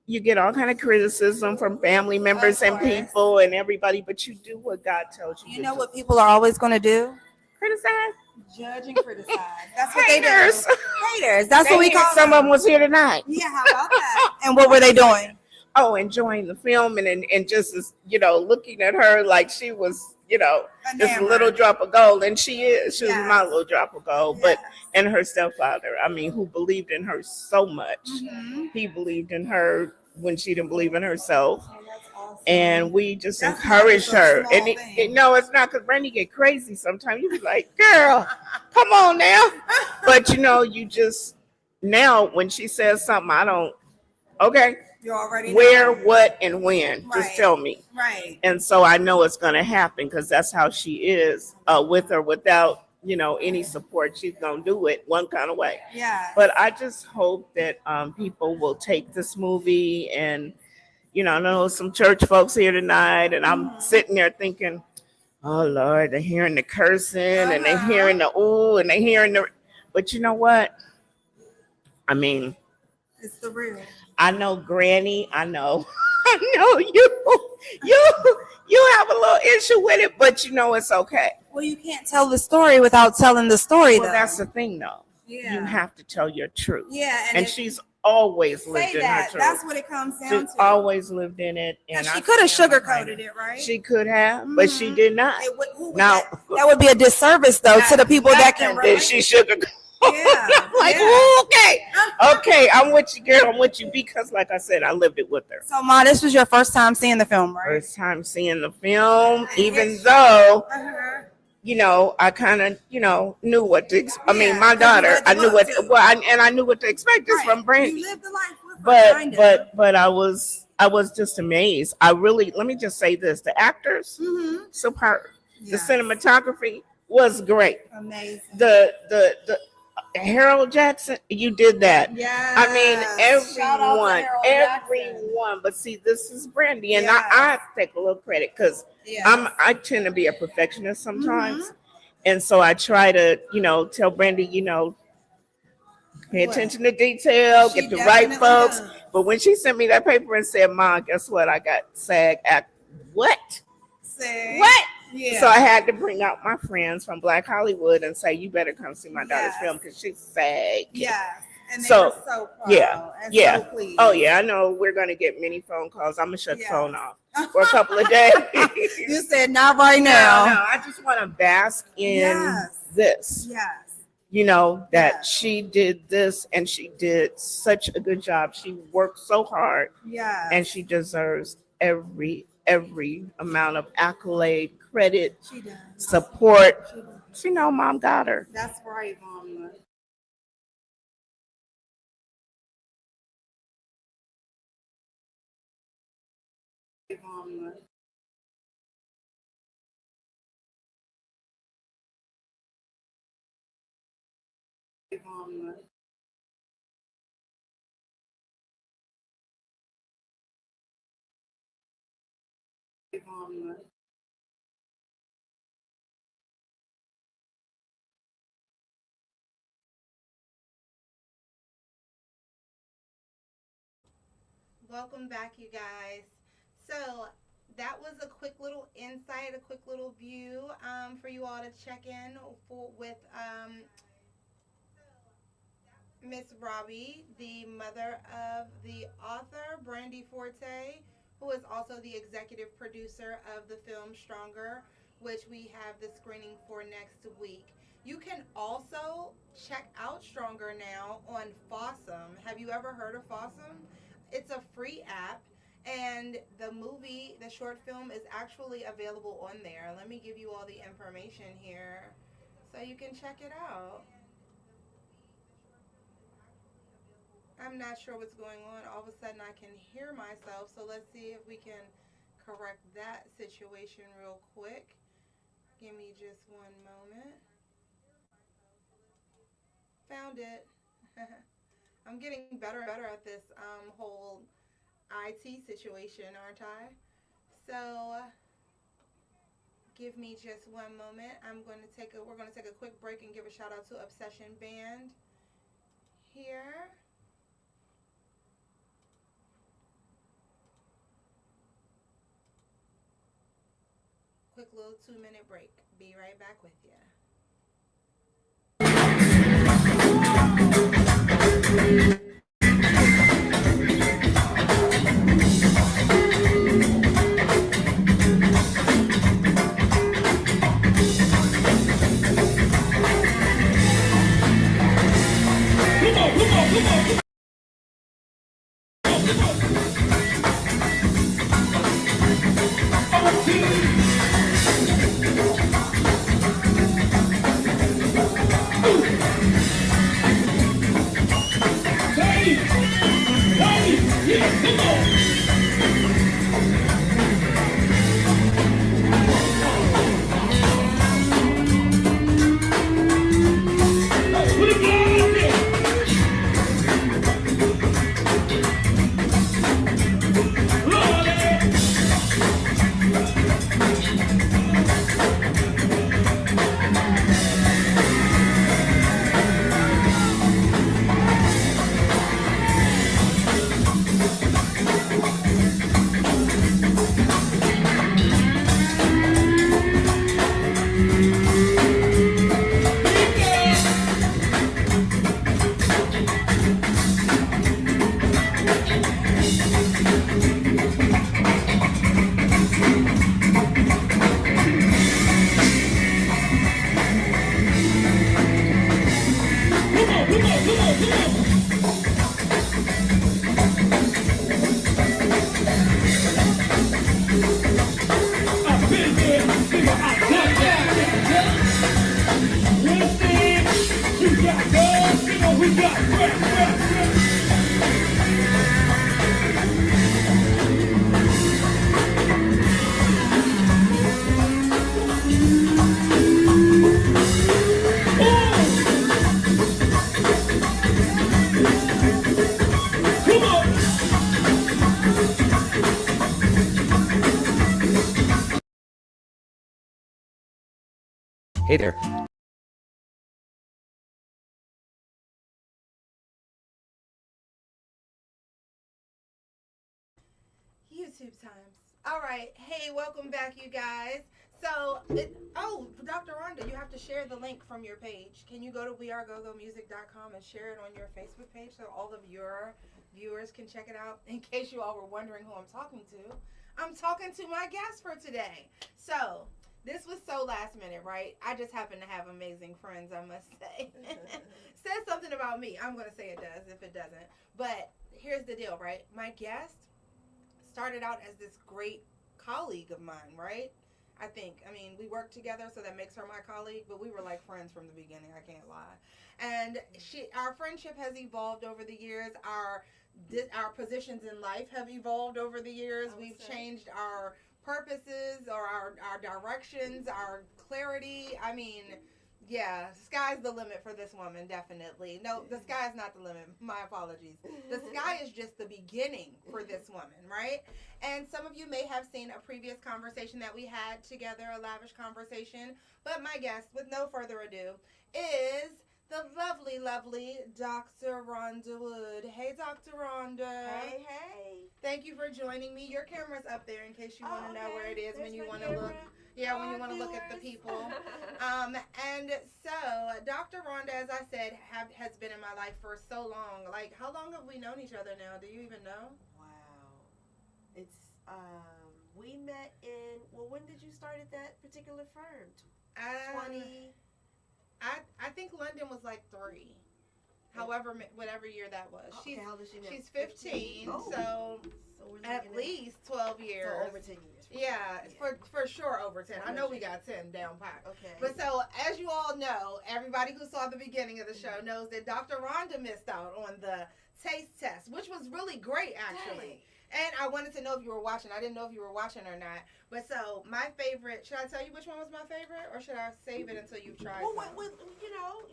you get all kind of criticism from family members and people and everybody, but you do what God tells you. You know what people are always going to do? Criticize, judge, and criticize. That's what they do. Haters. That's what we call them. Some of them was here tonight. Yeah, how about that? And what were they doing? Oh, enjoying the film and just looking at her like she was just a little drop of gold, and she is. She was my little drop of gold, but and her stepfather, I mean, who believed in her so much. He believed in her when she didn't believe in herself. Awesome. And we just encouraged her. And it's not, because Brandy get crazy sometimes. You be like, girl, come on now. But you just, now when she says something, I don't, okay. You already know. Where, what, and when. Just tell me. Right. And so I know it's going to happen, because that's how she is, with or without, any support. She's going to do it one kind of way. Yeah. But I just hope that people will take this movie, and, I know some church folks here tonight, and I'm sitting there thinking, oh, Lord, they're hearing the cursing, and they're hearing the ooh, and they're hearing the, but you know what? I mean, it's the real. I know, Granny. I know you have a little issue with it, but it's okay. Well, you can't tell the story without telling the story. Well, that's the thing, though. Yeah. you have to tell your truth. Yeah, And she's always lived say in her that. truth. That's what it comes down She's to. always lived in it. And she I could have stand sugarcoated behind it, right? She could have, but she did not. Now that would be a disservice, though, to the people that can relate. She sugarcoated. Yeah, like, okay, I'm with you, girl. I'm with you because, like I said, I lived it with her. So, Ma, this was your first time seeing the film, right? First time seeing the film, even though, you know, I kind of, you know, knew what to. I mean, my daughter, I knew what. And I knew what to expect just from Brandy. You lived the life with her, but I was just amazed. I really, let me just say this: the actors, superb. The cinematography was great. Amazing. The Harold Jackson, you did that. Yeah. I mean, everyone. But see, this is Brandy, and I take a little credit because I tend to be a perfectionist sometimes, and so I try to, you know, tell Brandy, you know, pay attention to detail, get the right folks. But when she sent me that paper and said, "Mom, guess what? I got SAG act." What? What? Yeah. So I had to bring out my friends from Black Hollywood and say, "You better come see my daughter's film because she's SAG." Yeah. And they were so proud and so pleased. Oh yeah, I know we're gonna get many phone calls. I'm gonna shut the phone off for a couple of days. You said not right now. No, I just want to bask in this. Yes. You know, that she did this and she did such a good job. She worked so hard. Yeah. And she deserves every amount of accolade, credit, support. She know Mom got her. That's right, Mom. Welcome back, you guys. So that was a quick little insight, a quick little view for you all to check in with Miss Robbie, the mother of the author, Brandy Forte, who is also the executive producer of the film Stronger, which we have the screening for next week. You can also check out Stronger now on Fossum. Have you ever heard of Fossum? It's a free app, and the movie, the short film, is actually available on there. Let me give you all the information here so you can check it out. I'm not sure what's going on. All of a sudden I can hear myself, so let's see if we can correct that situation real quick. Give me just one moment. Found it. I'm getting better and better at this whole IT situation, aren't I? So give me just one moment. We're going to take a quick break and give a shout out to Obsession Band here. Quick little 2-minute break. Be right back with you. Hey there. YouTube times. All right. Hey, welcome back, you guys. So, Dr. Rhonda, you have to share the link from your page. Can you go to wearegogomusic.com and share it on your Facebook page so all of your viewers can check it out? In case you all were wondering who I'm talking to, I'm talking to my guest for today. So, this was so last minute, right? I just happen to have amazing friends, I must say. Says something about me. I'm going to say it does if it doesn't. But here's the deal, right? My guest started out as this great colleague of mine, right? I mean, we worked together, so that makes her my colleague, but we were like friends from the beginning, I can't lie. And our friendship has evolved over the years. Our positions in life have evolved over the years. We've changed our purposes or our directions, our clarity. I mean, yeah, sky's the limit for this woman, definitely. No, the sky is not the limit. My apologies. The sky is just the beginning for this woman, right? And some of you may have seen a previous conversation that we had together, a lavish conversation. But my guest, with no further ado, is the lovely, lovely Dr. Rhonda Wood. Hey, Dr. Rhonda. Hey. Thank you for joining me. Your camera's up there in case you want to know where it is. There's when you my want to camera. look. Yeah, when you want to look at the people. And so, Dr. Rhonda, as I said, has been in my life for so long. Like, how long have we known each other now? Do you even know? Wow. It's, we met when did you start at that particular firm? 20? I think London was like 3. However, whatever year that was. Okay, how old is she now? She's 15, Oh. so we're at least 12 years. So over 10 years. Yeah, for sure over 10. I know we got 10 down pat. Okay. But so, as you all know, everybody who saw the beginning of the show knows that Dr. Rhonda missed out on the taste test, which was really great, actually. And I wanted to know if you were watching. I didn't know if you were watching or not. But so, my favorite, should I tell you which one was my favorite? Or should I save it until you've tried some?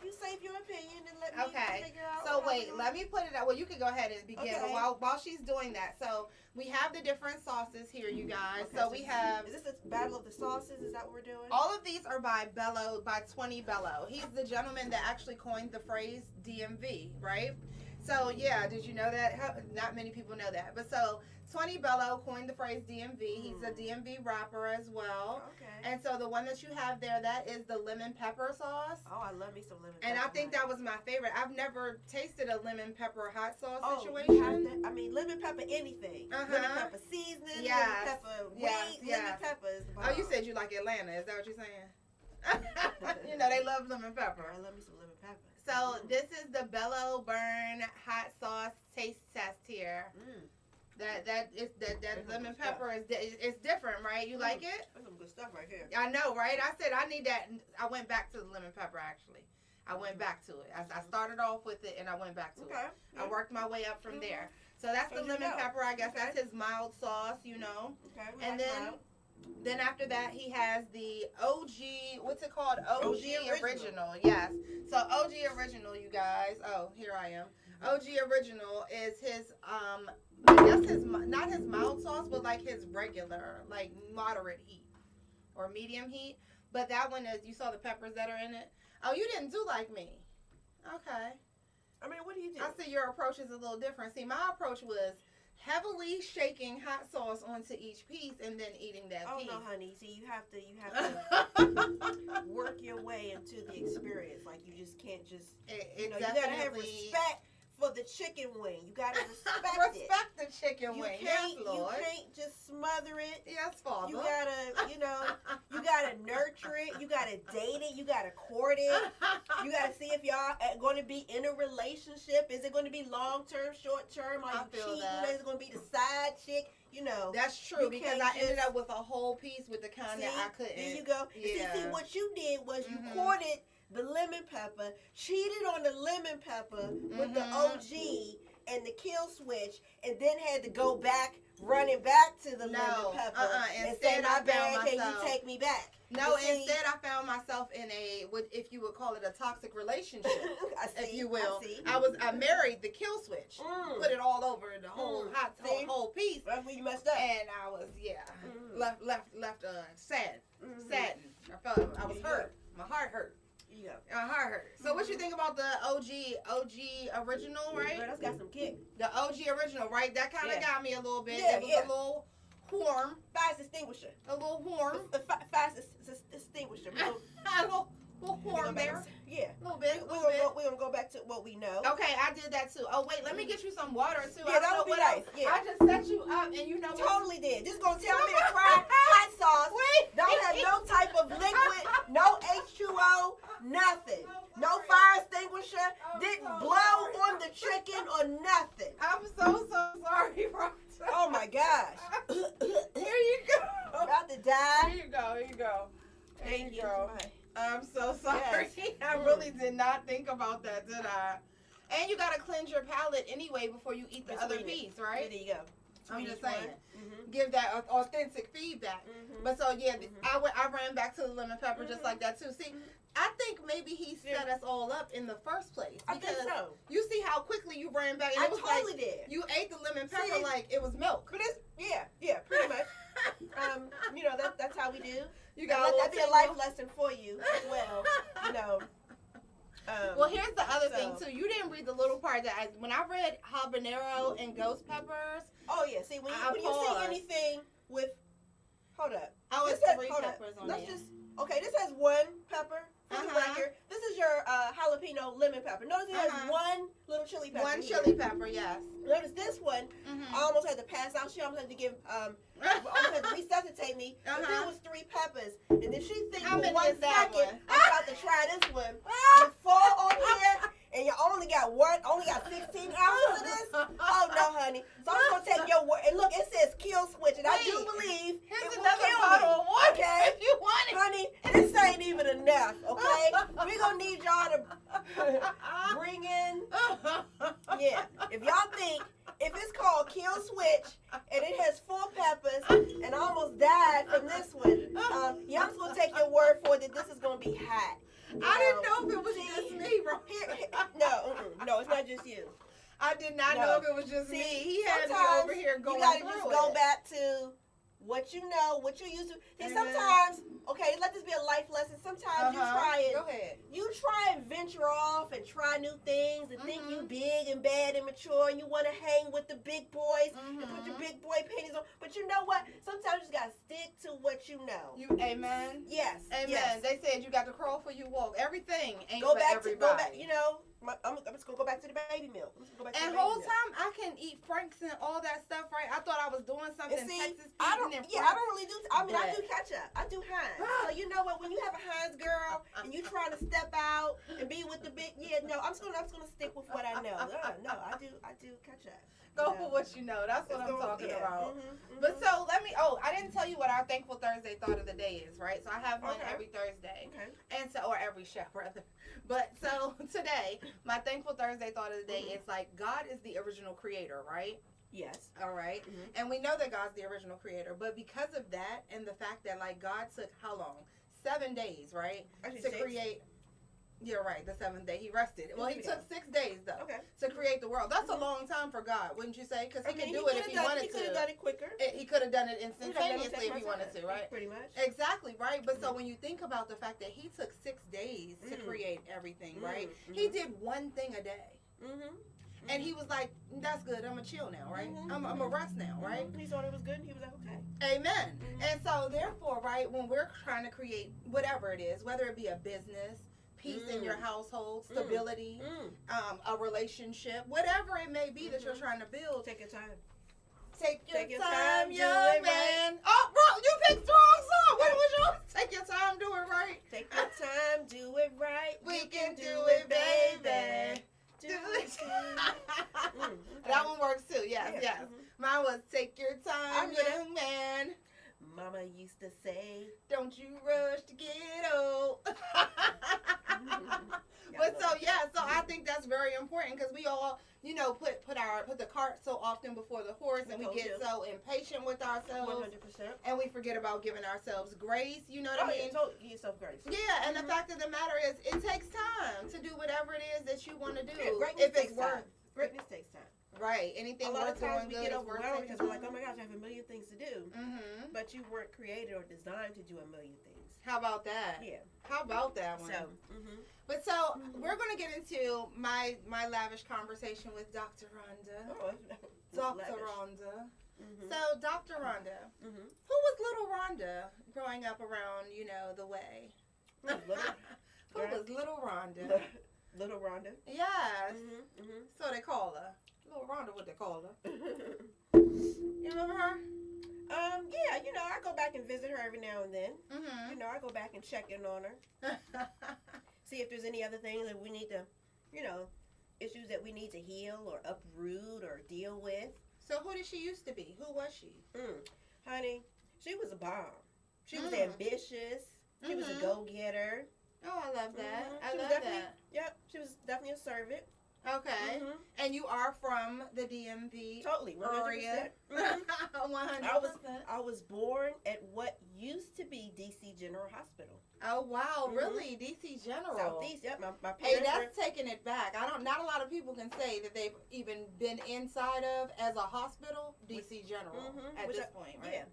You save your opinion and let me figure out. So wait, let me put it out. Well, you can go ahead and begin. Okay. But while she's doing that, so we have the different sauces here, you guys. Okay, so we have... Is this a battle of the sauces? Is that what we're doing? All of these are by Bello, by 20 Bello. He's the gentleman that actually coined the phrase DMV, right? So, yeah, did you know that? Not many people know that. But so, 20 Bello coined the phrase DMV. He's a DMV rapper as well. Okay. And so, the one that you have there, that is the lemon pepper sauce. Oh, I love me some lemon pepper. And I think that was my favorite. I've never tasted a lemon pepper hot sauce You situation. have to, lemon pepper anything. Lemon pepper seasoning, Yes. lemon pepper wheat, Yes. lemon pepper is the bomb. Oh, you said you like Atlanta. Is that what you're saying? You know, they love lemon pepper. I love me some lemon pepper. So this is the Bello Burn hot sauce taste test here. That lemon pepper is different, right? You like it? That's some good stuff right here. I know, right? I said I need that. I went back to the lemon pepper actually. I went back to it. I started off with it and I went back to it. I worked my way up from there. So that's the lemon pepper. I guess that's his mild sauce, you know. Okay. And then after that, he has the OG, what's it called? OG Original. Yes. So OG Original, you guys. Oh, here I am. OG Original is his, I guess not his mild sauce, but like his regular, like moderate heat or medium heat. But that one is, you saw the peppers that are in it. Oh, you didn't do like me. Okay. I mean, what do you do? I see your approach is a little different. See, my approach was heavily shaking hot sauce onto each piece and then eating that piece. Oh no, honey. See, you have to work your way into the experience. Like you just can't just you gotta have respect for the chicken wing. You gotta respect it. Respect the chicken wing. Yes, Lord. You can't just smother it. Yes, Father. You gotta, you gotta nurture it. You gotta date it. You gotta court it. You gotta see if y'all are going to be in a relationship. Is it going to be long term, short term? Are you cheating? Is it going to be the side chick? That's true because I ended up with a whole piece with the kind that I couldn't. There you go. Yeah. See, what you did was you courted the lemon pepper, cheated on the lemon pepper with the OG and the kill switch, and then had to go back, running back to the lemon pepper and say, my bad, can you take me back? No, instead I found myself in if you would call it a toxic relationship, if you will. I married the kill switch, put it all over the whole whole piece. That's when you messed up. And I was left sad, saddened. I was hurt. My heart hurt. Yeah. My heart hurt. So what you think about the OG original, right? Girl, that's got some kick. The OG original, right? That kind of Yeah. got me a little bit. Yeah, It was yeah. a little warm. Fast extinguisher. A little warm. Fast extinguisher. A little warm there. Yeah. A little bit. We're gonna go back to what we know. Okay, I did that too. Oh wait, let me get you some water too. Yeah, that would be nice. Yeah. I just set you up, and you know what? Totally did. Just gonna tell me to fry hot sauce. Wait. Don't have no type of liquid, no H2O, nothing. No fire extinguisher. Didn't blow on the chicken or nothing. I'm so sorry, Roger. Oh my gosh. Here you go. About to die. Here you go. Here you go. There Thank you go. Bye. I'm so sorry. Yes. I really did not think about that, did I? And you gotta cleanse your palate anyway before you eat the other piece, right? There you go. I'm just Sweet saying. one. Give that authentic feedback. Mhm. But so yeah, I ran back to the lemon pepper just like that too. See, I think maybe he set us all up in the first place I think because so. you see how quickly you ran back. And I it was totally like did. you ate the lemon pepper See? like it was milk. But it's yeah, pretty much. You know that's how we do. You got Let a that be a little life tingle. lesson for you as well. You know. Well, here's the other so- thing too. You didn't read the little part that when I read habanero and ghost peppers, Oh yeah. See when you paused. see anything with, hold up. I was This has- 3 hold up. peppers on Let's there. just okay. This has one pepper. For the record, this is your jalapeno lemon pepper. Notice it has one little chili pepper. One here. chili pepper, yes. Notice this one. I almost had to pass out. She almost had to give almost had to resuscitate me. But there was 3 peppers, and then she thinks How for many 1 is that second one? I'm about to try this one. With 4 on here, and you only got 16 ounces of this. Oh no, honey. So I'm just gonna take your word. And look, it says kill switch, and I do Wait, believe Here's it will another kill bottle me. of water Okay. if you want it. Honey, this ain't even enough, okay? We're gonna need y'all to bring in, yeah. If y'all think, if it's called Kill Switch, and it has 4 peppers, and I almost died from this one, yeah, I'm just gonna take your word for it that this is gonna be hot. I didn't know if it was just me, bro. No, it's not just you. I did not No. know if it was just See, me. He had me sometimes over here going you gotta through just it. go back to what you know, what you used to. See, Mhm. sometimes, okay, let this be a life lesson. Sometimes you try it. Go ahead. You try and venture off and try new things and think you big and bad and mature and you want to hang with the big boys and put your big boy panties on. But you know what? Sometimes you just got to stick to what you know. Amen. Yes. Amen. Yes. They said you got to crawl for you walk. Everything ain't Go for back everybody. to, go back, you know, I'm just going to go back to the baby milk. I'm just gonna go back to And the baby whole milk. time I can eat Franks and all that stuff, right? I thought I was doing something And see, Texas I don't and really do. I mean, I But- do ketchup. I do Heinz. So you know what? When you have a Heinz girl and you trying to step out and be with the big, no, I'm just gonna stick with what I know. No, I do ketchup. Go for what you know. That's what I'm talking about. Mm-hmm. But so let me. Oh, I didn't tell you what our Thankful Thursday thought of the day is, right? So I have one Okay. every Thursday, Okay. and so or every show rather. But so today, my Thankful Thursday thought of the day is like God is the original creator, right? Yes. All right. Mhm. And we know that God's the original creator, but because of that and the fact that like God took how long? 7 days, right? Actually, To 6. create. You're right. The 7th day he rested. Well, he Yeah. took 6 days though Okay. to create the world. That's a long time for God, wouldn't you say? Because he could do coulda it if he done- wanted He could have to. done it quicker. He could have done it He coulda done it instantaneously if he step by wanted step, to, right? Pretty much. Exactly, right? But so when you think about the fact that he took 6 days to create everything, right? He did one thing a day. Mm-hmm. And he was like, that's good. I'm going to chill now, right? I'm going to rest now, right? He thought it was good and he was like, okay. Amen. And so therefore, right, when we're trying to create whatever it is, whether it be a business, peace in your household, stability, a relationship, whatever it may be that you're trying to build, Take your time. take your your time, time, do young it man. Oh, bro, you picked the wrong song. What was yours? Take your time, do it right. Take your time, do it right. We can do it, baby. Do it. That one works too. Yes, Yeah. yes. Mine was take your time, I'm gonna- young man. Mama used to say. Don't you rush to get old. But so I think that's very important because we all, put the cart so often before the horse, and we get so impatient with ourselves, 100%. and we forget about giving ourselves grace. You know what I mean? So give yourself grace. Yeah, and the fact of the matter is, it takes time to do whatever it is that you want to do. Yeah, greatness if it's takes worth. time. Greatness takes time. Right. Anything A lot worth of times doing we good get is worth overwhelmed taking because we're like, time. oh my gosh, I have a million things to do. Mm-hmm. But you weren't created or designed to do a million things. How about that? Yeah. How about that one? So, But so we're gonna get into my lavish conversation with Dr. Rhonda. oh, Dr. lavish. Rhonda. Mhm. So Dr. Rhonda, Mhm. who was little Rhonda growing up around, the way? Little, Who was little Rhonda? little Rhonda. Yes. Mhm. So they call her. Little Rhonda, what they call her. Mhm. You remember her? Yeah, I go back and visit her every now and then. Mm-hmm. I go back and check in on her, see if there's any other things that we need to, issues that we need to heal or uproot or deal with. So who did she used to be? Who was she? Honey, she was a bomb. She was Mm. ambitious. She was a Mhm. go-getter. Oh, I love that. Mhm. I She was love definitely- that. Yep, she was definitely a servant. Okay. Mhm. And you are from the DMV Totally, 100%. area. Mhm. 100%. I was born at what used to be DC General Hospital. Oh wow, Mhm. really? DC General. Southeast, yep. My Hey, parents that's taking it back. Not a lot of people can say that they've even been inside of as a hospital, DC General Mhm. at Which this I- point, right? Yeah.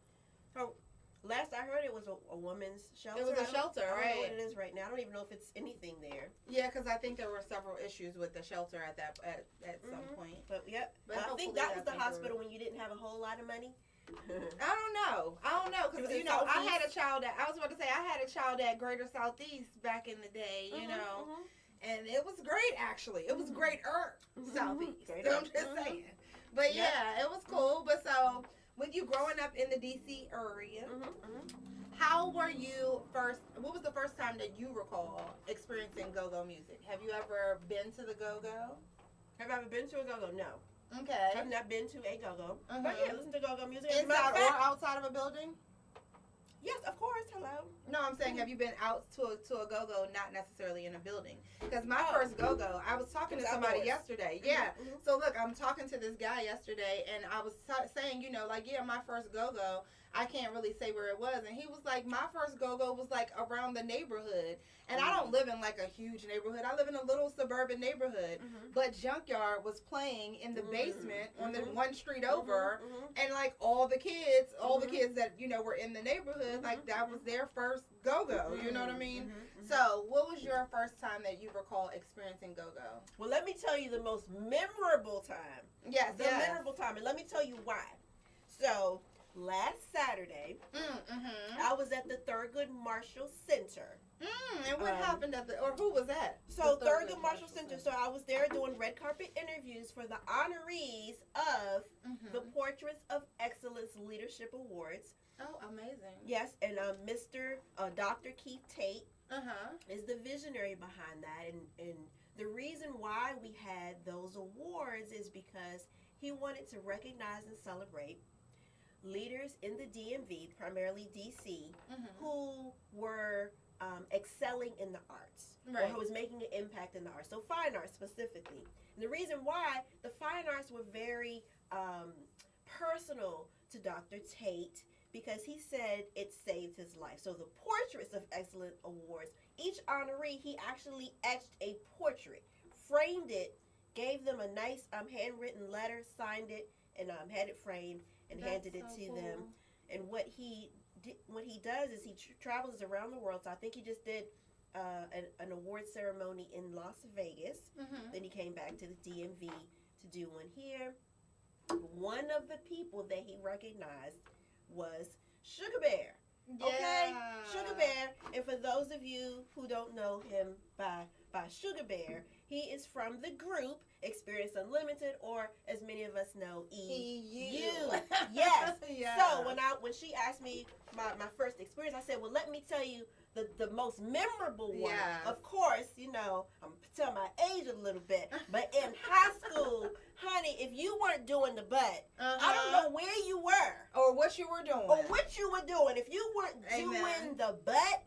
So, last I heard, it was a woman's shelter. It was a I don't- shelter, I don't know right? what it is right now. I don't even know if it's anything there. Yeah, because I think there were several issues with the shelter at some Mhm. point. But yep, But I hopefully think that was that's the hospital improved. when you didn't have a whole lot of money. I don't know It because was in I had a Southeast? child I was about to say I had a child at Greater Southeast back in the day, Mhm. and it was great actually. It was greater Southeast. Greater. I'm just Mhm. saying. But Yep. yeah, it was cool. But so when you growing up in the DC area, how were you first? What was the first time that you recall experiencing go-go music? Have you ever been to the go-go? Have I ever been to a go-go? No. Okay. I've not been to a go-go. Mhm. But yeah, listen to go-go music. As a matter Inside of or fact- outside of a building? Yes, of course. Hello. No, I'm saying, have you been out to a go-go, not necessarily in a building? Because my Oh. first go-go, I was talking It to was somebody outdoors. yesterday. Yeah. Mhm. So look, I'm talking to this guy yesterday, and I was saying, my first go-go, I can't really say where it was, and he was like, my first go-go was like around the neighborhood, and I don't live in like a huge neighborhood. I live in a little suburban neighborhood, but Junkyard was playing in the basement on the one street over. And like all the kids that were in the neighborhood, like that was their first go-go. You know what I mean? So, what was your first time that you recall experiencing go-go? Well, let me tell you the most memorable time. Yes, The memorable time, and let me tell you why. So, last Saturday, I was at the Thurgood Marshall Center. And what happened or who was that? So, The Thurgood Marshall Center. So, I was there doing red carpet interviews for the honorees of the Portraits of Excellence Leadership Awards. Oh, amazing. Yes, and Dr. Keith Tate Uh-huh. is the visionary behind that, and the reason why we had those awards is because he wanted to recognize and celebrate leaders in the DMV, primarily DC, who were excelling in the arts, or who was making an impact in the arts, so fine arts specifically. And the reason why the fine arts were very personal to Dr. Tate, because he said it saved his life. So the Portraits of Excellence Awards, each honoree, he actually etched a portrait, framed it, gave them a nice handwritten letter, signed it, and had it framed and handed it to them. And what he does is he travels around the world. So I think he just did an award ceremony in Las Vegas. Then he came back to the DMV to do one here. One of the people that he recognized was Sugar Bear. Okay, Sugar Bear. And for those of you who don't know him by Sugar Bear, he is from the group Experience Unlimited, or as many of us know, EU. Yes. So when she asked me my first experience, I said, well, let me tell you the most memorable one. Of course, I'm telling my age a little bit, but in high school, honey, if you weren't doing the butt, I don't know where you were. Or what you were doing. If you weren't doing the butt,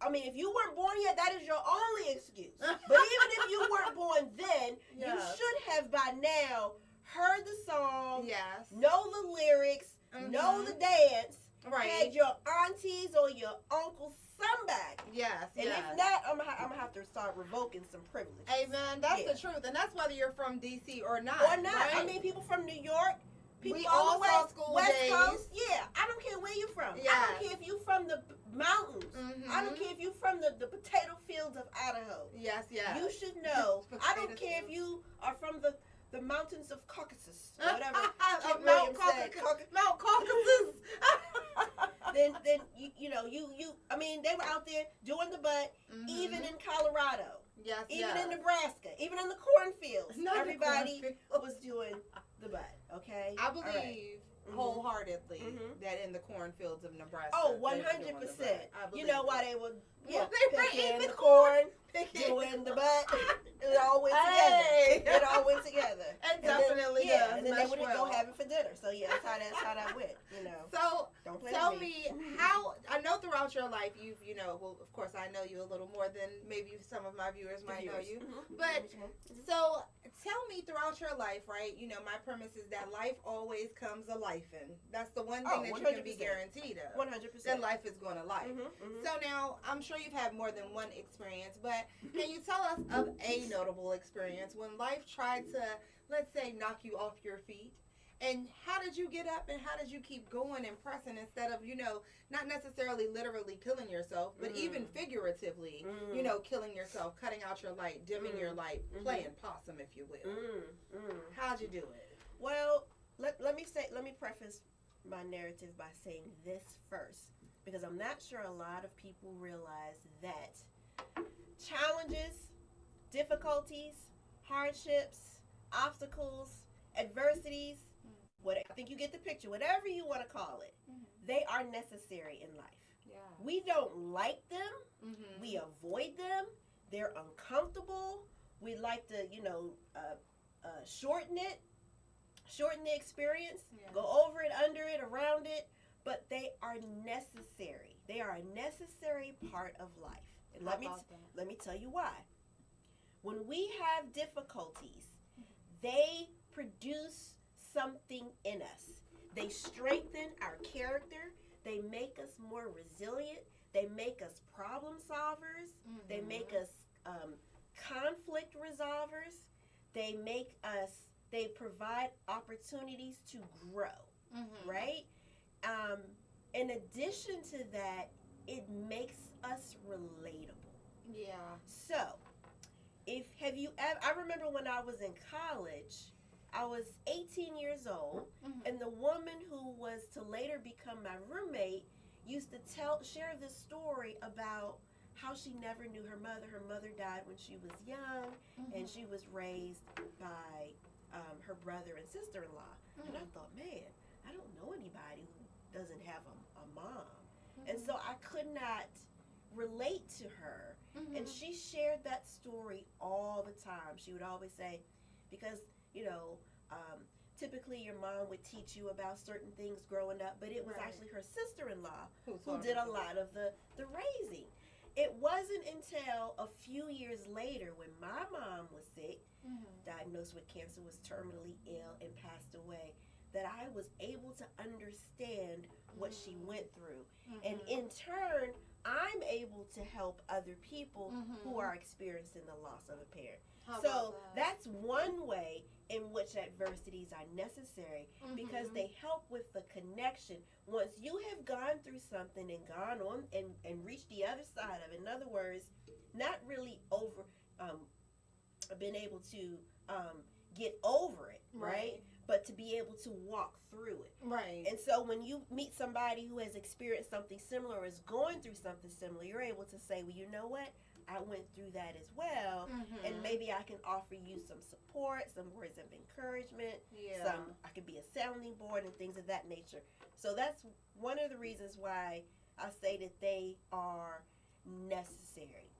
I mean, if you weren't born yet, that is your only excuse. But even if you weren't born then, you should have by now heard the song, know the lyrics, know the dance, Right. Had your aunties or your uncles, somebody. Yes. And yes. if not, I'm gonna have to start revoking some privileges. Hey man, that's Yeah. the truth, and that's whether you're from DC or not. Or not. Right? I mean, people from New York, people We all all the way saw school West days. Coast. Yeah, I don't care where you're from. I Yes. don't care if you're from the mountains. Mhm. I don't care if you're from the potato fields of Idaho. Yes, yes. You should know. I don't Potato care if fields. you are from the mountains of Caucasus, or whatever. Of Kid Mount Williams said. Caucasus. Mount Caucasus. then you I mean, they were out there doing the butt, even in Colorado, yes, even yes. in Nebraska, even in the cornfields. Not the Everybody cornfield. was doing the butt. Okay, I All believe right. wholeheartedly Mhm. that in the cornfields of Nebraska. Oh, they were doing the 100%. butt. I You know believe why it. they were Well, they were picking eating the the corn, Picking- doing the butt. It all went Hey. together. It all went together. It And definitely then, does and then they mesh would well. go have it for dinner. So yeah, that's how that went. You know, So don't play tell with me how, I know throughout your life you've, well, of course I know you a little more than maybe some of my viewers might know you. But so tell me throughout your life, right? My premise is that life always comes a life-in. That's the one thing Oh, that you can be 100%. guaranteed of. 100%. That life is going to life. Mhm. So now, I'm sure you've had more than one experience, but can you tell us of a notable experience when life tried to, let's say, knock you off your feet? And how did you get up and how did you keep going and pressing instead of, not necessarily literally killing yourself, but even figuratively, killing yourself, cutting out your light, dimming your light, playing possum, if you will. How'd you do it? Well, let me preface my narrative by saying this first, because I'm not sure a lot of people realize that challenges, difficulties, hardships, obstacles, adversities, I think you get the picture, whatever you want to call it, they are necessary in life. Yeah. We don't like them. We avoid them. They're uncomfortable. We like to, shorten the experience, go over it, under it, around it, but they are necessary. They are a necessary part of life. And let me tell you why. When we have difficulties, they produce something in us. They strengthen our character. They make us more resilient. They make us problem solvers. They make us conflict resolvers. They provide opportunities to grow, right? In addition to that, it makes us relatable. Yeah. So, I remember when I was in college, I was 18 years old, and the woman who was to later become my roommate used to share this story about how she never knew her mother. Her mother died when she was young, and she was raised by her brother and sister-in-law. And I thought, man, I don't know anybody who doesn't have a mom. And so I could not relate to her. And she shared that story all the time. She would always say, because, typically your mom would teach you about certain things growing up, but it was actually her sister-in-law who did a lot of the raising. It wasn't until a few years later when my mom was sick, diagnosed with cancer, was terminally ill, and passed away, that I was able to understand what she went through. And in turn, I'm able to help other people who are experiencing the loss of a parent. So that's one way in which adversities are necessary, because they help with the connection. Once you have gone through something and gone on and reached the other side of it, in other words, not really been able to get over it, right? But to be able to walk through it. Right. And so when you meet somebody who has experienced something similar or is going through something similar, you're able to say, well, you know what? I went through that as well, and maybe I can offer you some support, some words of encouragement, I could be a sounding board and things of that nature. So that's one of the reasons why I say that they are necessary.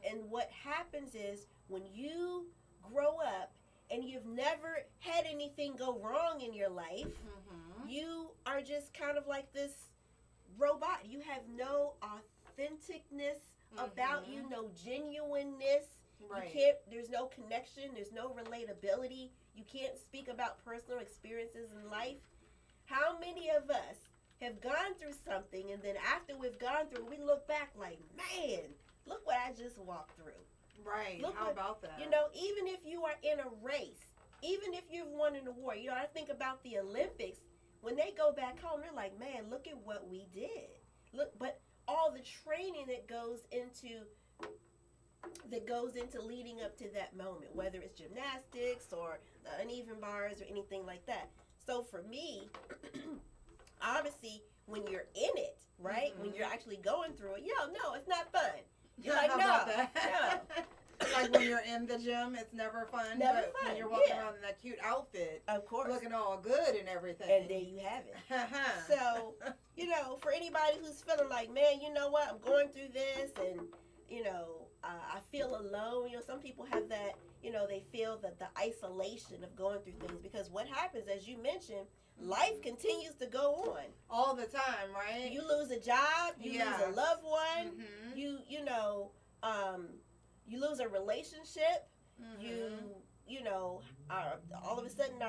And what happens is when you grow up and you've never had anything go wrong in your life, you are just kind of like this robot. You have no authenticness about you, no genuineness. There's no connection, there's no relatability. You can't speak about personal experiences in life. How many of us have gone through something, and then after we've gone through, we look back like, man, look what I just walked through. Right. Look How what, about that? You know, even if you are in a race, even if you've won an award, you know, I think about the Olympics. When they go back home, they're like, man, look at what we did. Look, but all the training that goes into leading up to that moment, whether it's gymnastics or the uneven bars or anything like that. So for me, obviously, when you're in it, right? When you're actually going through it, no, it's not fun. You're like, How no, about that? no. Like when you're in the gym, it's never fun. Never but fun, when you're walking yeah. around in that cute outfit, Of course. looking all good and everything. And there you have it. So, you know, for anybody who's feeling like, man, you know what, I'm going through this and, you know, I feel alone. You know, some people have that, you know, they feel that the isolation of going through things, because what happens, as you mentioned, life continues to go on. All the time, right? You lose a job, you lose a loved one, Mhm. you lose a relationship, Mhm. you know, all of a sudden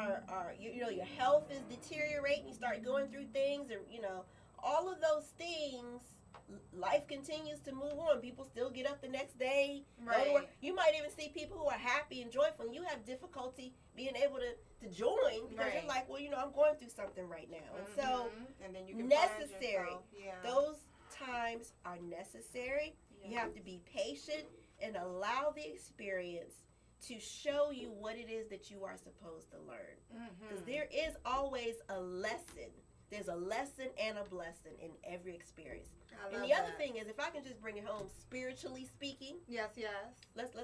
your health is deteriorating, you start going through things, and you know, all of those things, life continues to move on. People still get up the next day, go to work. Right. You might even see people who are happy and joyful, and you have difficulty being able to join because you're Right. like, well, you know, I'm going through something right now. And so and then you can necessary. Find yourself. Yeah. those times are necessary. You Yeah. have to be patient and allow the experience to show you what it is that you are supposed to learn. Because there is always a lesson. There's a lesson and a blessing in every experience. I And love the other that. thing is, if I can just bring it home, spiritually speaking, Yes. let's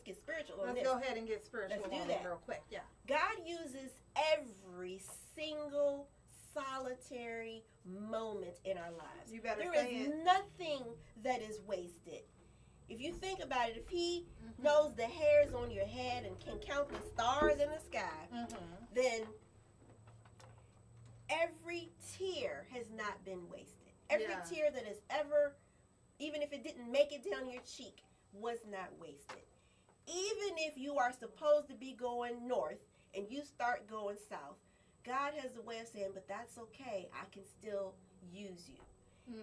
get spiritual on Let's this. go ahead and get spiritual Let's do on that. it real quick. Yeah. God uses every single solitary moment in our lives. You better There say is it. nothing that is wasted. If you think about it, if he knows the hairs on your head and can count the stars in the sky, then every tear has not been wasted. Every Yeah. tear that has ever, even if it didn't make it down your cheek, was not wasted. Even if you are supposed to be going north and you start going south, God has a way of saying, but that's okay. I can still use you.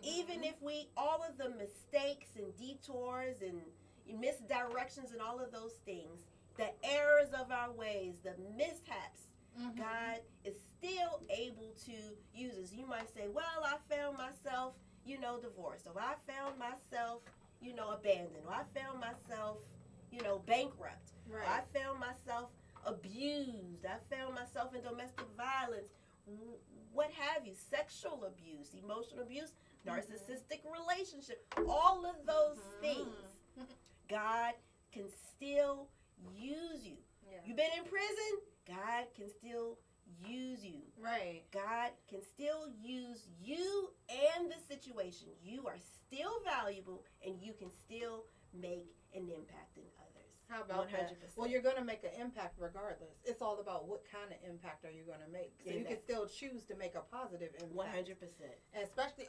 Even if all of the mistakes and detours and misdirections and all of those things, the errors of our ways, the mishaps, God is still able to use us. You might say, well, I found myself, you know, divorced. Or I found myself, you know, abandoned. Or I found myself, you know, bankrupt. Right. Or I found myself abused. I found myself in domestic violence. What have you? Sexual abuse, emotional abuse, narcissistic relationship. All of those things, God can still use you. Yeah. You've been in prison, God can still use you. Right. God can still use you and the situation. You are still valuable, and you can still make an impact in others. How about 100%. that? Well, you're going to make an impact regardless. It's all about what kind of impact are you going to make. So you can still choose to make a positive impact. 100%. And especially,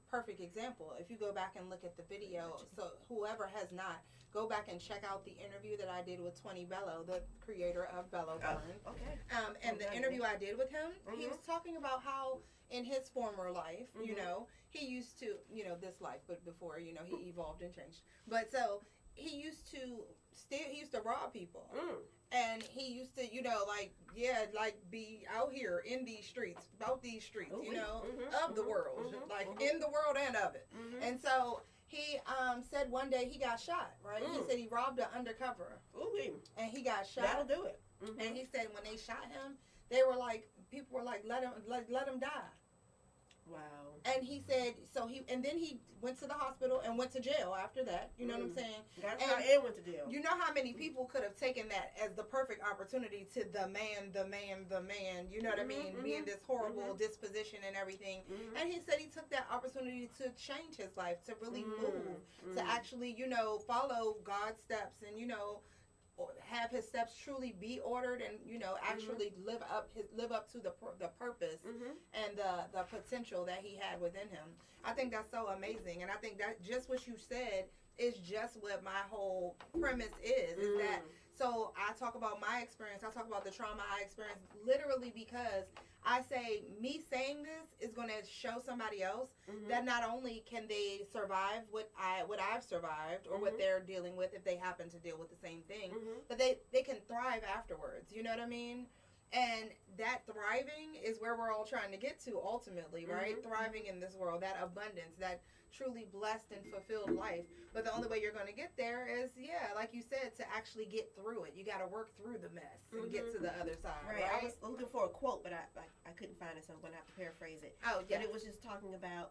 perfect example, if you go back and look at the video, so whoever has not, go back and check out the interview that I did with Bello, the creator of Bello Burn. Okay. And the interview I did with him, he was talking about how in his former life, you know, he used to, you know, this life, but before, you know, he evolved and changed. But so he used to rob people. And he used to, you know, be out here in these streets, of the world, in the world and of it. And so he said one day he got shot, right? He said he robbed an undercover. And he got shot. That'll do it. And he said when they shot him, they were like, people were like, let him die. Wow. And he said, and then he went to the hospital and went to jail after that. You know what I'm saying? That's how it went to jail. You know how many people could have taken that as the perfect opportunity to the man, you know what I mean? Being this horrible disposition and everything. And he said he took that opportunity to change his life, to really move, to actually, you know, follow God's steps and, you know, have his steps truly be ordered and, you know, actually live up to the purpose and the potential that he had within him. I think that's so amazing. And I think that just what you said is just what my whole premise is that So I talk about my experience. I talk about the trauma I experienced literally because I say me saying this is going to show somebody else that not only can they survive what I've survived or what they're dealing with if they happen to deal with the same thing, but they can thrive afterwards. You know what I mean? And that thriving is where we're all trying to get to ultimately, right? Thriving in this world, that abundance, that truly blessed and fulfilled life. But the only way you're going to get there is, like you said, to actually get through it. You got to work through the mess and get to the other side, right? I was looking for a quote, but I couldn't find it, so I'm going to have to paraphrase it. Oh, yeah. But it was just talking about,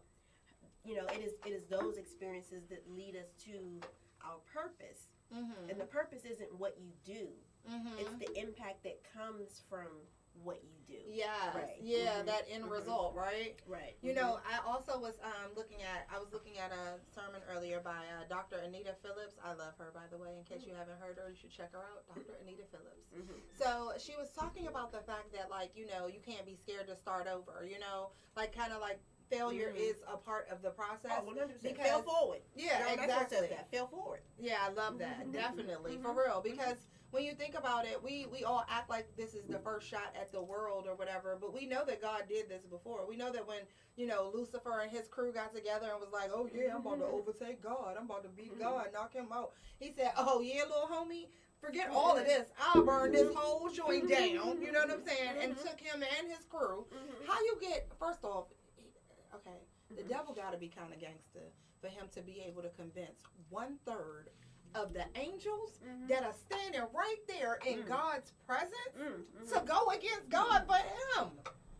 it is those experiences that lead us to our purpose. And the purpose isn't what you do. It's the impact that comes from what you do. Yeah, right. That end result, right? Right. You know, I also was looking at a sermon earlier by Dr. Anita Phillips. I love her, by the way. In case you haven't heard her, you should check her out, Dr. Anita Phillips. So she was talking about the fact that, like, you can't be scared to start over. Like kind of like failure is a part of the process. Oh, 100%. Fail forward. Yeah, exactly. Fail forward. Yeah, I love that. Definitely. For real. Because when you think about it, we all act like this is the first shot at the world or whatever, but we know that God did this before. We know that when, Lucifer and his crew got together and was like, oh yeah, I'm about to overtake God. I'm about to beat God, knock him out. He said, oh yeah, little homie, forget all of this. I'll burn this whole joint down, you know what I'm saying? And took him and his crew. How you get, first off, okay, the devil got to be kind of gangster for him to be able to convince 1/3 of the angels that are standing right there in God's presence to go against God for him.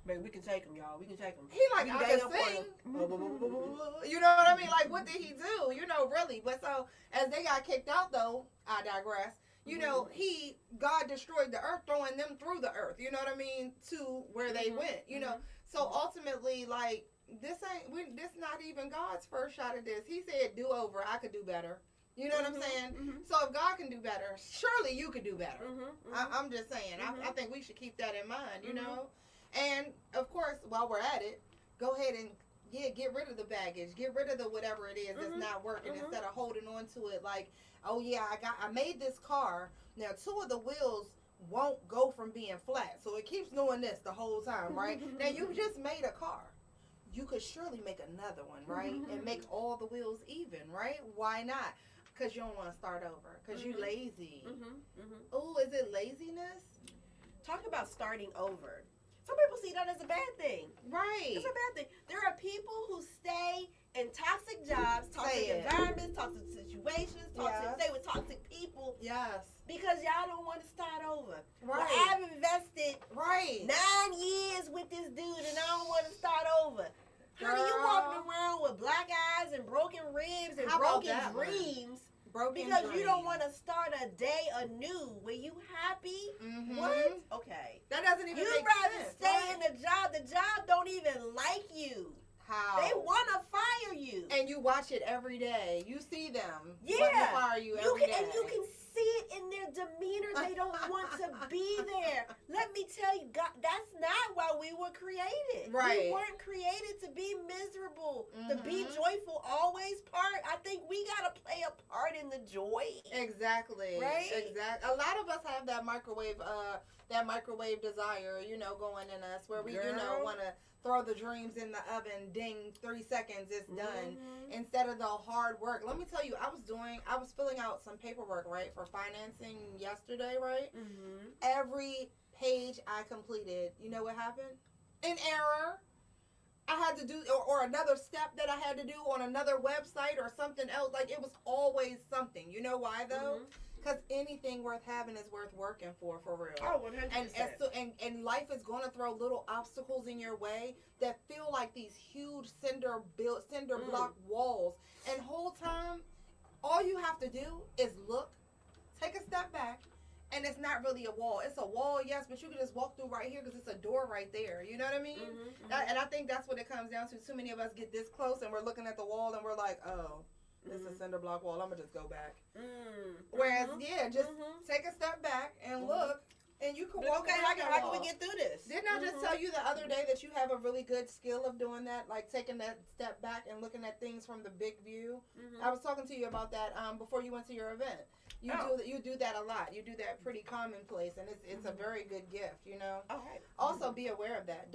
Baby, we can take him, y'all. We can take him. He like, I can sing. You know what I mean? Like, what did he do? Really. But so, as they got kicked out, though, I digress. God destroyed the earth, throwing them through the earth. You know what I mean? To where they went. So ultimately, like, this not even God's first shot at this. He said, do over. I could do better. You know what I'm saying? So if God can do better, surely you can do better. I'm just saying. I think we should keep that in mind, And, of course, while we're at it, go ahead and, get rid of the baggage. Get rid of the whatever it is that's not working instead of holding on to it like, oh, yeah, I made this car. Now, 2 of the wheels won't go from being flat. So it keeps doing this the whole time, right? Now, you just made a car. You could surely make another one, right? And make all the wheels even, right? Why not? Because you don't want to start over. Because you lazy. Oh, is it laziness? Talk about starting over. Some people see that as a bad thing. Right. It's a bad thing. There are people who stay in toxic jobs, toxic environments, toxic situations, stay with toxic people. Yes. Because y'all don't want to start over. Right. Well, I've invested 9 years with this dude and I don't want to start over. How do you walking around with black eyes and broken ribs and broken dreams? Because you don't want to start a day anew. Were you happy? What? Okay. That doesn't even make sense. You'd rather stay in the job. The job don't even like you. How? They want to fire you. And you watch it every day. You see them. Yeah. Want to fire you every day. And you can see it in their demeanor. They don't want to be there. Let me tell you, God, that's not why we were created. Right. We weren't created to be miserable, to be joyful, always part. I think we got to play a part in the joy. Exactly. Right? Exactly. A lot of us have that microwave desire, going in us where we, want to throw the dreams in the oven, ding, 3 seconds, it's done. Instead of the hard work. Let me tell you, I was filling out some paperwork, right, for financing yesterday, right? Every page I completed, you know what happened? An error. I had to do, or another step that I had to do on another website or something else. Like, it was always something. You know why, though? Because anything worth having is worth working for real. Oh, 100%. And life is going to throw little obstacles in your way that feel like these huge cinder block walls. And whole time, all you have to do is look, take a step back, and it's not really a wall. It's a wall, yes, but you can just walk through right here because it's a door right there. You know what I mean? And I think that's what it comes down to. Too many of us get this close and we're looking at the wall and we're like, oh, it's a cinder block wall. I'm going to just go back. Whereas, just take a step back and look And you can But walk okay, around that how can wall. we get through this? Didn't I just tell you the other day that you have a really good skill of doing that, like taking that step back and looking at things from the big view? I was talking to you about that before you went to your event. You do that a lot. You do that pretty commonplace, and it's a very good gift, you know. Okay. Also, be aware of that.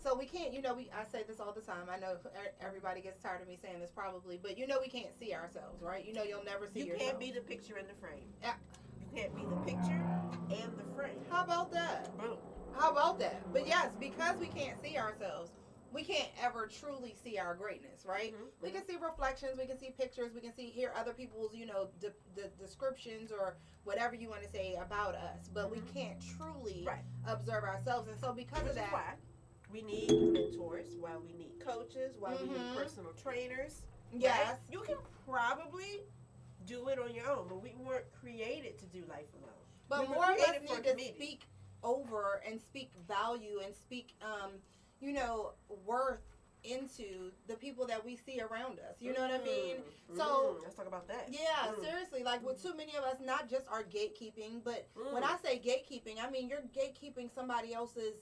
So we can't, I say this all the time. I know everybody gets tired of me saying this probably, but we can't see ourselves, right? You'll never see yourself. You can't be the picture in the frame. Yeah. You can't be the picture and the frame. How about that? Boom. How about that? But yes, because we can't see ourselves, we can't ever truly see our greatness, right? We can see reflections, we can see pictures, we can hear other people's, the descriptions or whatever you want to say about us, but we can't truly observe ourselves. And so because Which of that, is why we need mentors, why we need coaches, why we need personal trainers. yes, Right? You can probably do it on your own, but we weren't created to do life alone. but We were more of us created for need to community. speak over and speak value and speak, worth into the people that we see around us. You know what I mean? So let's talk about that. yeah, seriously, like with too many of us, not just our gatekeeping, but when I say gatekeeping, I mean you're gatekeeping somebody else's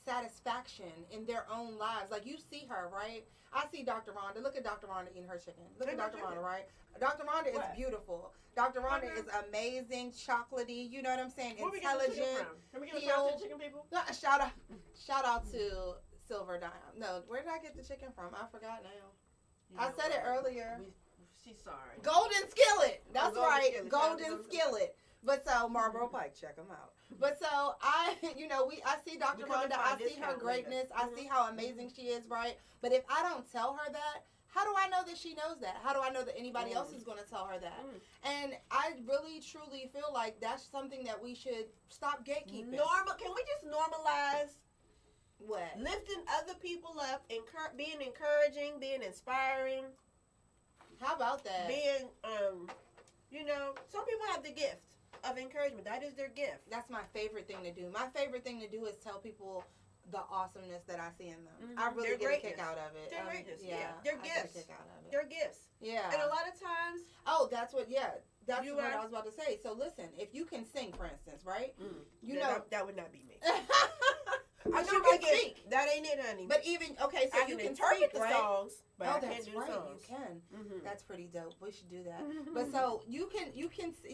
satisfaction in their own lives. Like you see her, right? I see Dr. Rhonda. Look at Dr. Rhonda eating her chicken. Look at Dr. Rhonda, right? Dr. Rhonda is beautiful. Dr. Rhonda is amazing, chocolatey. You know what I'm saying? Where we get the chicken Intelligent. from? Can we get a shout out to the chicken people? Shout out to Silver Dime. No, where did I get the chicken from? I forgot now. I said it earlier. She's sorry. Golden Skillet. That's Golden right. Skillet. Golden Skillet. But so Marlboro Pike, check them out. But so I see Dr. We couldn't Rhonda. I find see her discount greatness. later. I see how amazing she is, right? But if I don't tell her that, how do I know that she knows that? How do I know that anybody else is going to tell her that? And I really, truly feel like that's something that we should stop gatekeeping. Can we just normalize What? lifting other people up, being encouraging, being inspiring, How about that? being, some people have the gift of encouragement. That is their gift. That's my favorite thing to do. My favorite thing to do is tell people the awesomeness that I see in them. I really Their get a kick greatness. out of it. Their greatness, yeah. I Their get a gifts. kick out of it. Their gifts. Yeah. And a lot of times, That's what You what are- I was about to say. So listen, if you can sing, for instance, right? that would not be me. But I you know can my gift. speak. That ain't it, honey. But even okay, so I you can interpret speak, the right? songs, but I that's can't do right. the songs. You can. Mhm. That's pretty dope. We should do that. But so you can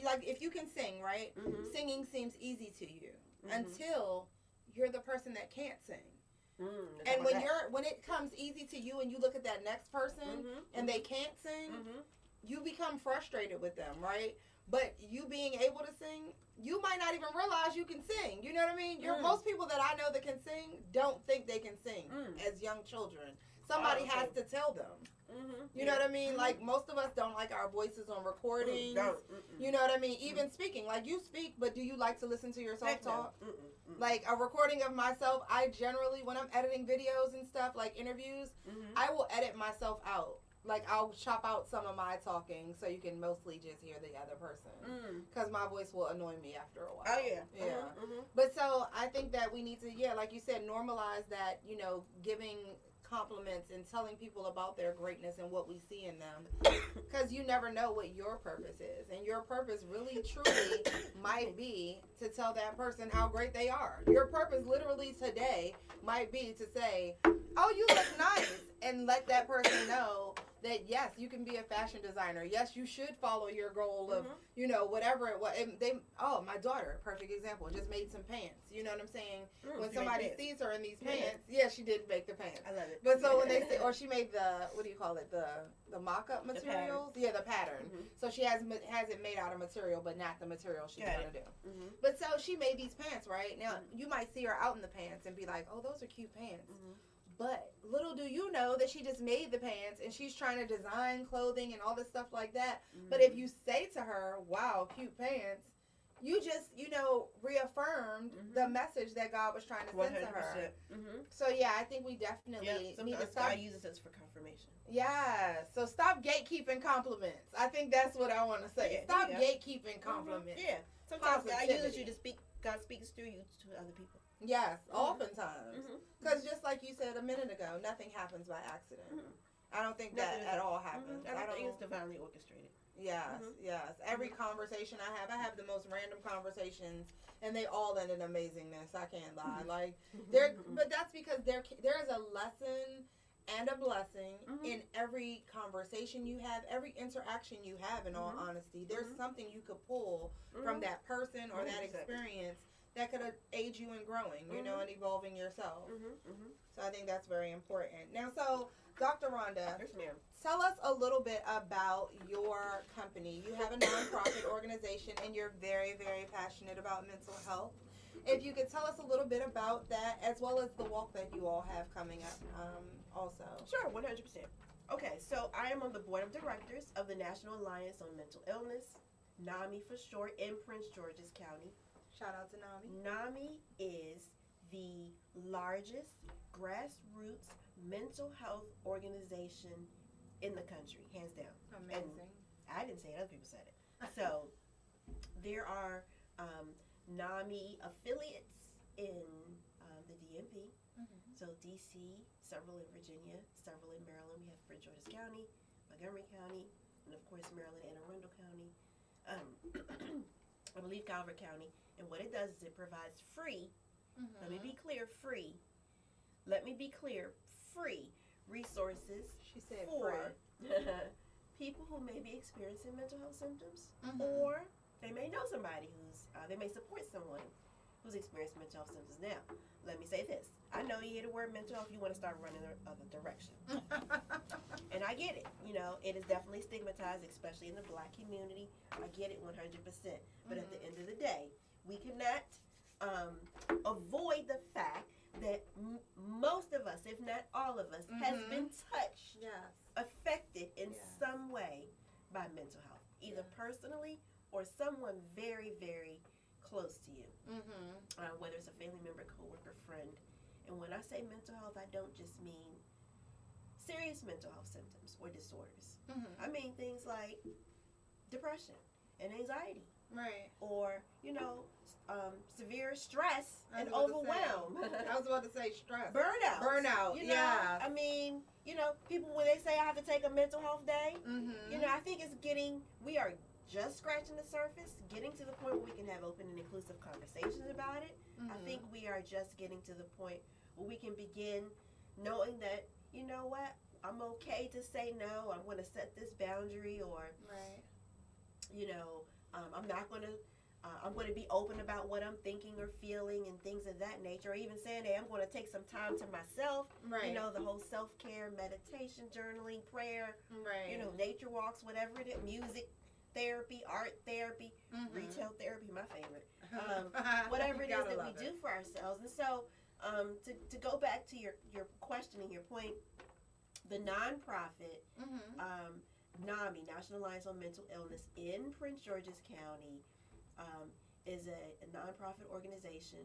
like if you can sing, right? Mhm. Singing seems easy to you Mhm. until you're the person that can't sing. Let's And talk when about when it comes easy to you and you look at that next person Mhm. and they can't sing, that. you become frustrated with them, right? But you being able to sing, you might not even realize you can sing. You know what I mean? Most people that I know that can sing don't think they can sing as young children. Somebody Oh, has okay. to tell them. Mhm. You know what I mean? Like most of us don't like our voices on recordings. Don't. You know what I mean? Even speaking, like you speak, but do you like to listen to yourself Heck no. talk? Mm-mm. Like a recording of myself, I generally, when I'm editing videos and stuff, like interviews, Mhm. I will edit myself out. Like I'll chop out some of my talking so you can mostly just hear the other person. Because my voice will annoy me after a while. Oh yeah. Yeah. Mhm. But so I think that we need to, like you said, normalize that, giving compliments and telling people about their greatness and what we see in them. Because you never know what your purpose is. And your purpose really, truly might be to tell that person how great they are. Your purpose literally today might be to say, oh, you look nice. And let that person know that, yes, you can be a fashion designer. Yes, you should follow your goal of, whatever it was. My daughter, perfect example, just made some pants. You know what I'm saying? When she somebody made pants. sees her in these Yeah. pants, yeah, she did make the pants. I love it. But so when they say, or she made the, what do you call it? The mock-up materials? Yeah, the pattern. Mhm. So she has it made out of material, but not the material she's Got going to do. Mhm. But so she made these pants, right? Now, you might see her out in the pants and be like, oh, those are cute pants. Mhm. But little do you know that she just made the pants and she's trying to design clothing and all this stuff like that. But if you say to her, wow, cute pants, you just, reaffirmed the message that God was trying to send to her. 100%. Mhm. So, yeah, I think we definitely Yeah. need to Sometimes stop. God uses us for confirmation. Yeah, so stop gatekeeping compliments. I think that's what I want to say. Yeah, Stop yeah. gatekeeping compliments. Yeah. Sometimes God Positivity. uses you to speak. God speaks through you to other people. Yes, oftentimes. Mhm. Because just like you said a minute ago, nothing happens by accident. Mhm. I don't think Nothing that is- at all happens. I don't think it's divinely orchestrated. Yes, yes. Every conversation I have the most random conversations, and they all end in amazingness. I can't lie. Like but that's because there is a lesson and a blessing in every conversation you have, every interaction you have. In all honesty, there's something you could pull from that person or that experience that could aid you in growing, you know, and evolving yourself. So I think that's very important. Now, so Dr. Rhonda, Yes, ma'am. tell us a little bit about your company. You have a nonprofit organization, and you're very, very passionate about mental health. If you could tell us a little bit about that, as well as the walk that you all have coming up, also. Sure, 100%. Okay, so I am on the board of directors of the National Alliance on Mental Illness, NAMI for short, in Prince George's County. Shout out to Nami. NAMI is the largest grassroots mental health organization in the country, hands down. Amazing. I didn't say it, other people said it. So there are NAMI affiliates in the DMV. So DC, several in Virginia, several in Maryland. We have Prince George's County, Montgomery County, and of course Maryland, Anne Arundel County. I believe Calvert County. And what it does is it provides free, let me be clear, free resources She said for people who may be experiencing mental health symptoms, or they may know somebody they may support someone who's experiencing mental health symptoms. Now, let me say this. I know you hear the word mental health, you want to start running the other direction. And I get it. You know, it is definitely stigmatized, especially in the Black community. I get it 100%. But at the end of the day, we cannot avoid the fact that most of us, if not all of us, has been touched, affected in some way by mental health, either personally or someone very, very close to you, whether it's a family member, coworker, friend. And when I say mental health, I don't just mean serious mental health symptoms or disorders. I mean things like depression and anxiety. Right. Or, you know, severe stress and overwhelm. I was about to say stress. Burnout. You know, yeah. I mean, you know, people, when they say I have to take a mental health day, you know, I think we are just scratching the surface, getting to the point where we can have open and inclusive conversations about it. I think we are just getting to the point where we can begin knowing that, you know what, I'm okay to say no, I'm going to set this boundary, or, you know, I'm going to be open about what I'm thinking or feeling and things of that nature, or even saying, hey, I'm going to take some time to myself, you know, the whole self-care, meditation, journaling, prayer, you know, nature walks, whatever it is, music therapy, art therapy, retail therapy, my favorite, whatever it is that we do for ourselves. And so to go back to your question and your point, the nonprofit, NAMI, National Alliance on Mental Illness in Prince George's County, is a nonprofit organization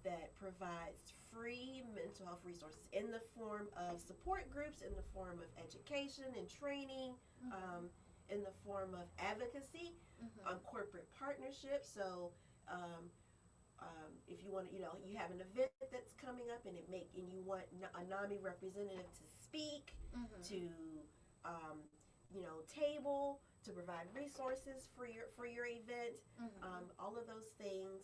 that provides free mental health resources in the form of support groups, in the form of education and training, in the form of advocacy, corporate partnerships. So if you want to, you know, you have an event that's coming up and you want a NAMI representative to speak, to you know, table, to provide resources for your event, all of those things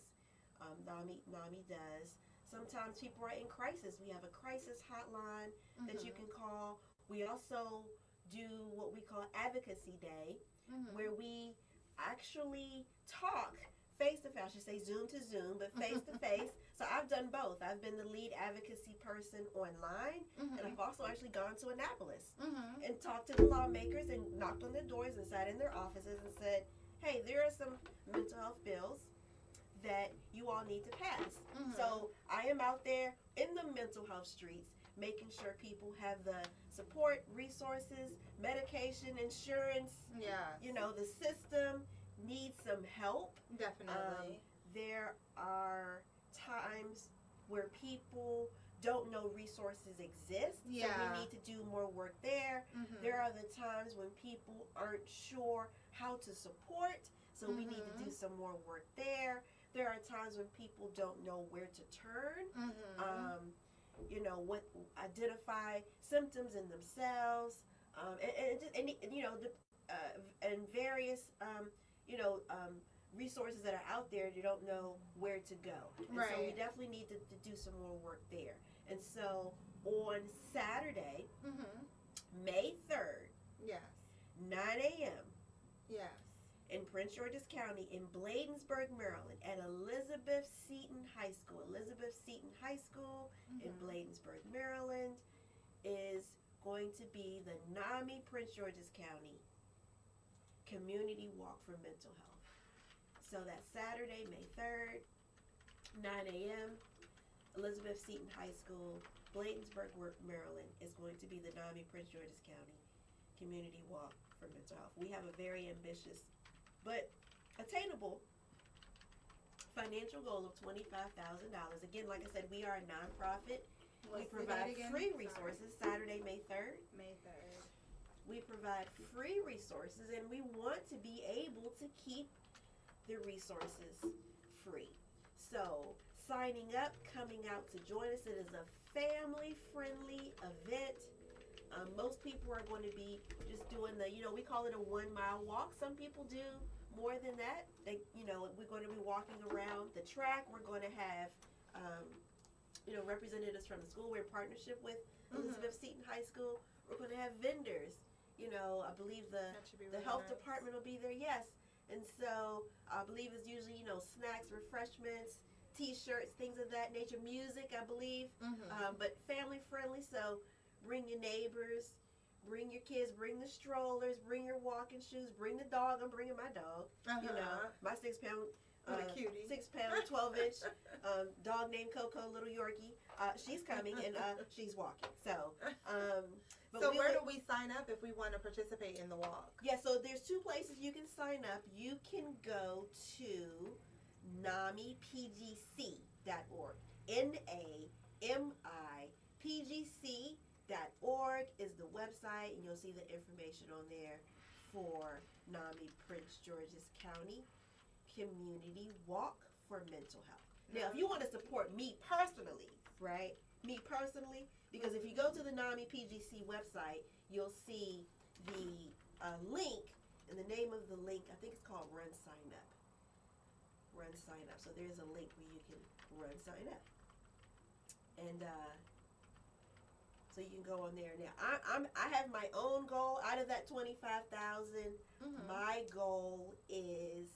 NAMI does. Sometimes people are in crisis. We have a crisis hotline that you can call. We also do what we call Advocacy Day, where we actually talk face to face. I should say Zoom to Zoom, but face to face. So I've done both. I've been the lead advocacy person online, and I've also actually gone to Annapolis and talked to the lawmakers and knocked on their doors and sat in their offices and said, hey, there are some mental health bills that you all need to pass. So I am out there in the mental health streets, making sure people have the support, resources, medication, insurance. You know, the system needs some help. Definitely. There are times where people don't know resources exist, so we need to do more work there. There are the times when people aren't sure how to support, so we need to do some more work there. There are times when people don't know where to turn, you know, identify symptoms in themselves, and you know, and various, resources that are out there. You don't know where to go. And so we Right. definitely need to do some more work there. And so on Saturday, May 3rd, Yes. 9 a.m. Yes. in Prince George's County in Bladensburg, Maryland, at Elizabeth Seton High School. Elizabeth Seton High School in Bladensburg, Maryland, is going to be the NAMI Prince George's County Community Walk for Mental Health. So that's Saturday, May 3rd, 9 a.m. Elizabeth Seton High School, Bladensburg, Maryland, is going to be the NAMI Prince George's County Community Walk for Mental Health. We have a very ambitious but attainable financial goal of $25,000. Again, like I said, we are a nonprofit. What's We the provide date again? free Sorry. resources. Saturday, May 3rd. May 3rd. We provide free resources, and we want to be able to keep the resources free. So, signing up, coming out to join us. It is a family-friendly event. Most people are going to be just doing we call it a 1 mile walk. Some people do more than that. We're going to be walking around the track. We're going to have, representatives from the school. We're in partnership with Elizabeth Seton High School. We're going to have vendors. I believe That should be the really health nice. department will be there. Yes. And so I believe it's usually, snacks, refreshments, T-shirts, things of that nature. Music, I believe. But family friendly. So bring your neighbors, bring your kids, bring the strollers, bring your walking shoes, bring the dog. I'm bringing my dog. My 6 pound, What a cutie. 6 pound, 12-inch dog named Coco, little Yorkie. She's coming and she's walking. So, but So where do we sign up if we want to participate in the walk? Yeah, so there's 2 places you can sign up. You can go to NAMIPGC.org. NAMIPGC.org is the website, and you'll see the information on there for NAMI Prince George's County Community Walk for Mental Health. Now, if you want to support me personally, right? Me personally, because if you go to the NAMI PGC website, you'll see the link, and the name of the link, I think it's called Run Sign Up. Run Sign Up. So there's a link where you can run sign up. And so you can go on there. Now, I have my own goal out of that 25,000. My goal is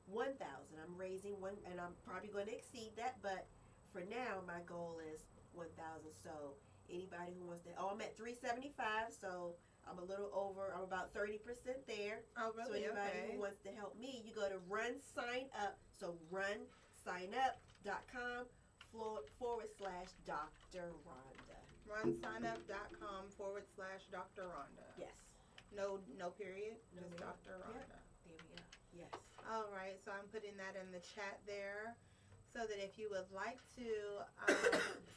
1,000. I'm raising one, and I'm probably going to exceed that, but for now, my goal is 1,000. So anybody who wants to, I'm at 375, so I'm a little over, I'm about 30% there. Oh, So really? anybody Okay. who wants to help me, you go to Run Sign Up. So runsignup.com /Dr. Rhonda. runsignup.com/Dr. Rhonda. Yes. No period. No Just period. Dr. Rhonda. There we go. Yes. All right, so I'm putting that in the chat there, so that if you would like to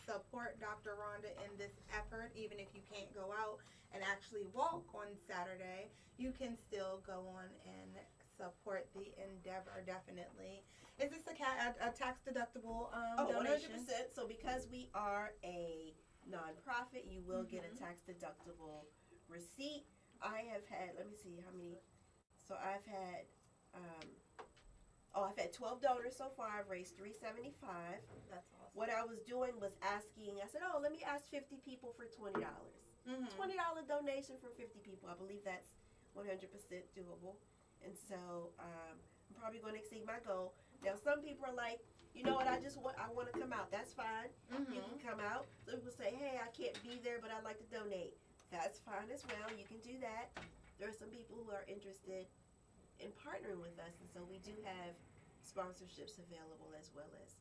support Dr. Rhonda in this effort, even if you can't go out and actually walk on Saturday, you can still go on and support the endeavor. Definitely. Is this a tax deductible donation? 100%. So because we are a nonprofit, you will get a tax deductible receipt. I have had, let me see how many. So I've had 12 donors so far. I've raised $375. That's awesome. What I was doing was asking, I said, let me ask 50 people for $20. $20 donation for 50 people. I believe that's 100% doable. And so I'm probably going to exceed my goal. Now, some people are like, you know what, I want to come out. That's fine. You can come out. Some people say, hey, I can't be there, but I'd like to donate. That's fine as well. You can do that. There are some people who are interested in partnering with us, and so we do have sponsorships available as well as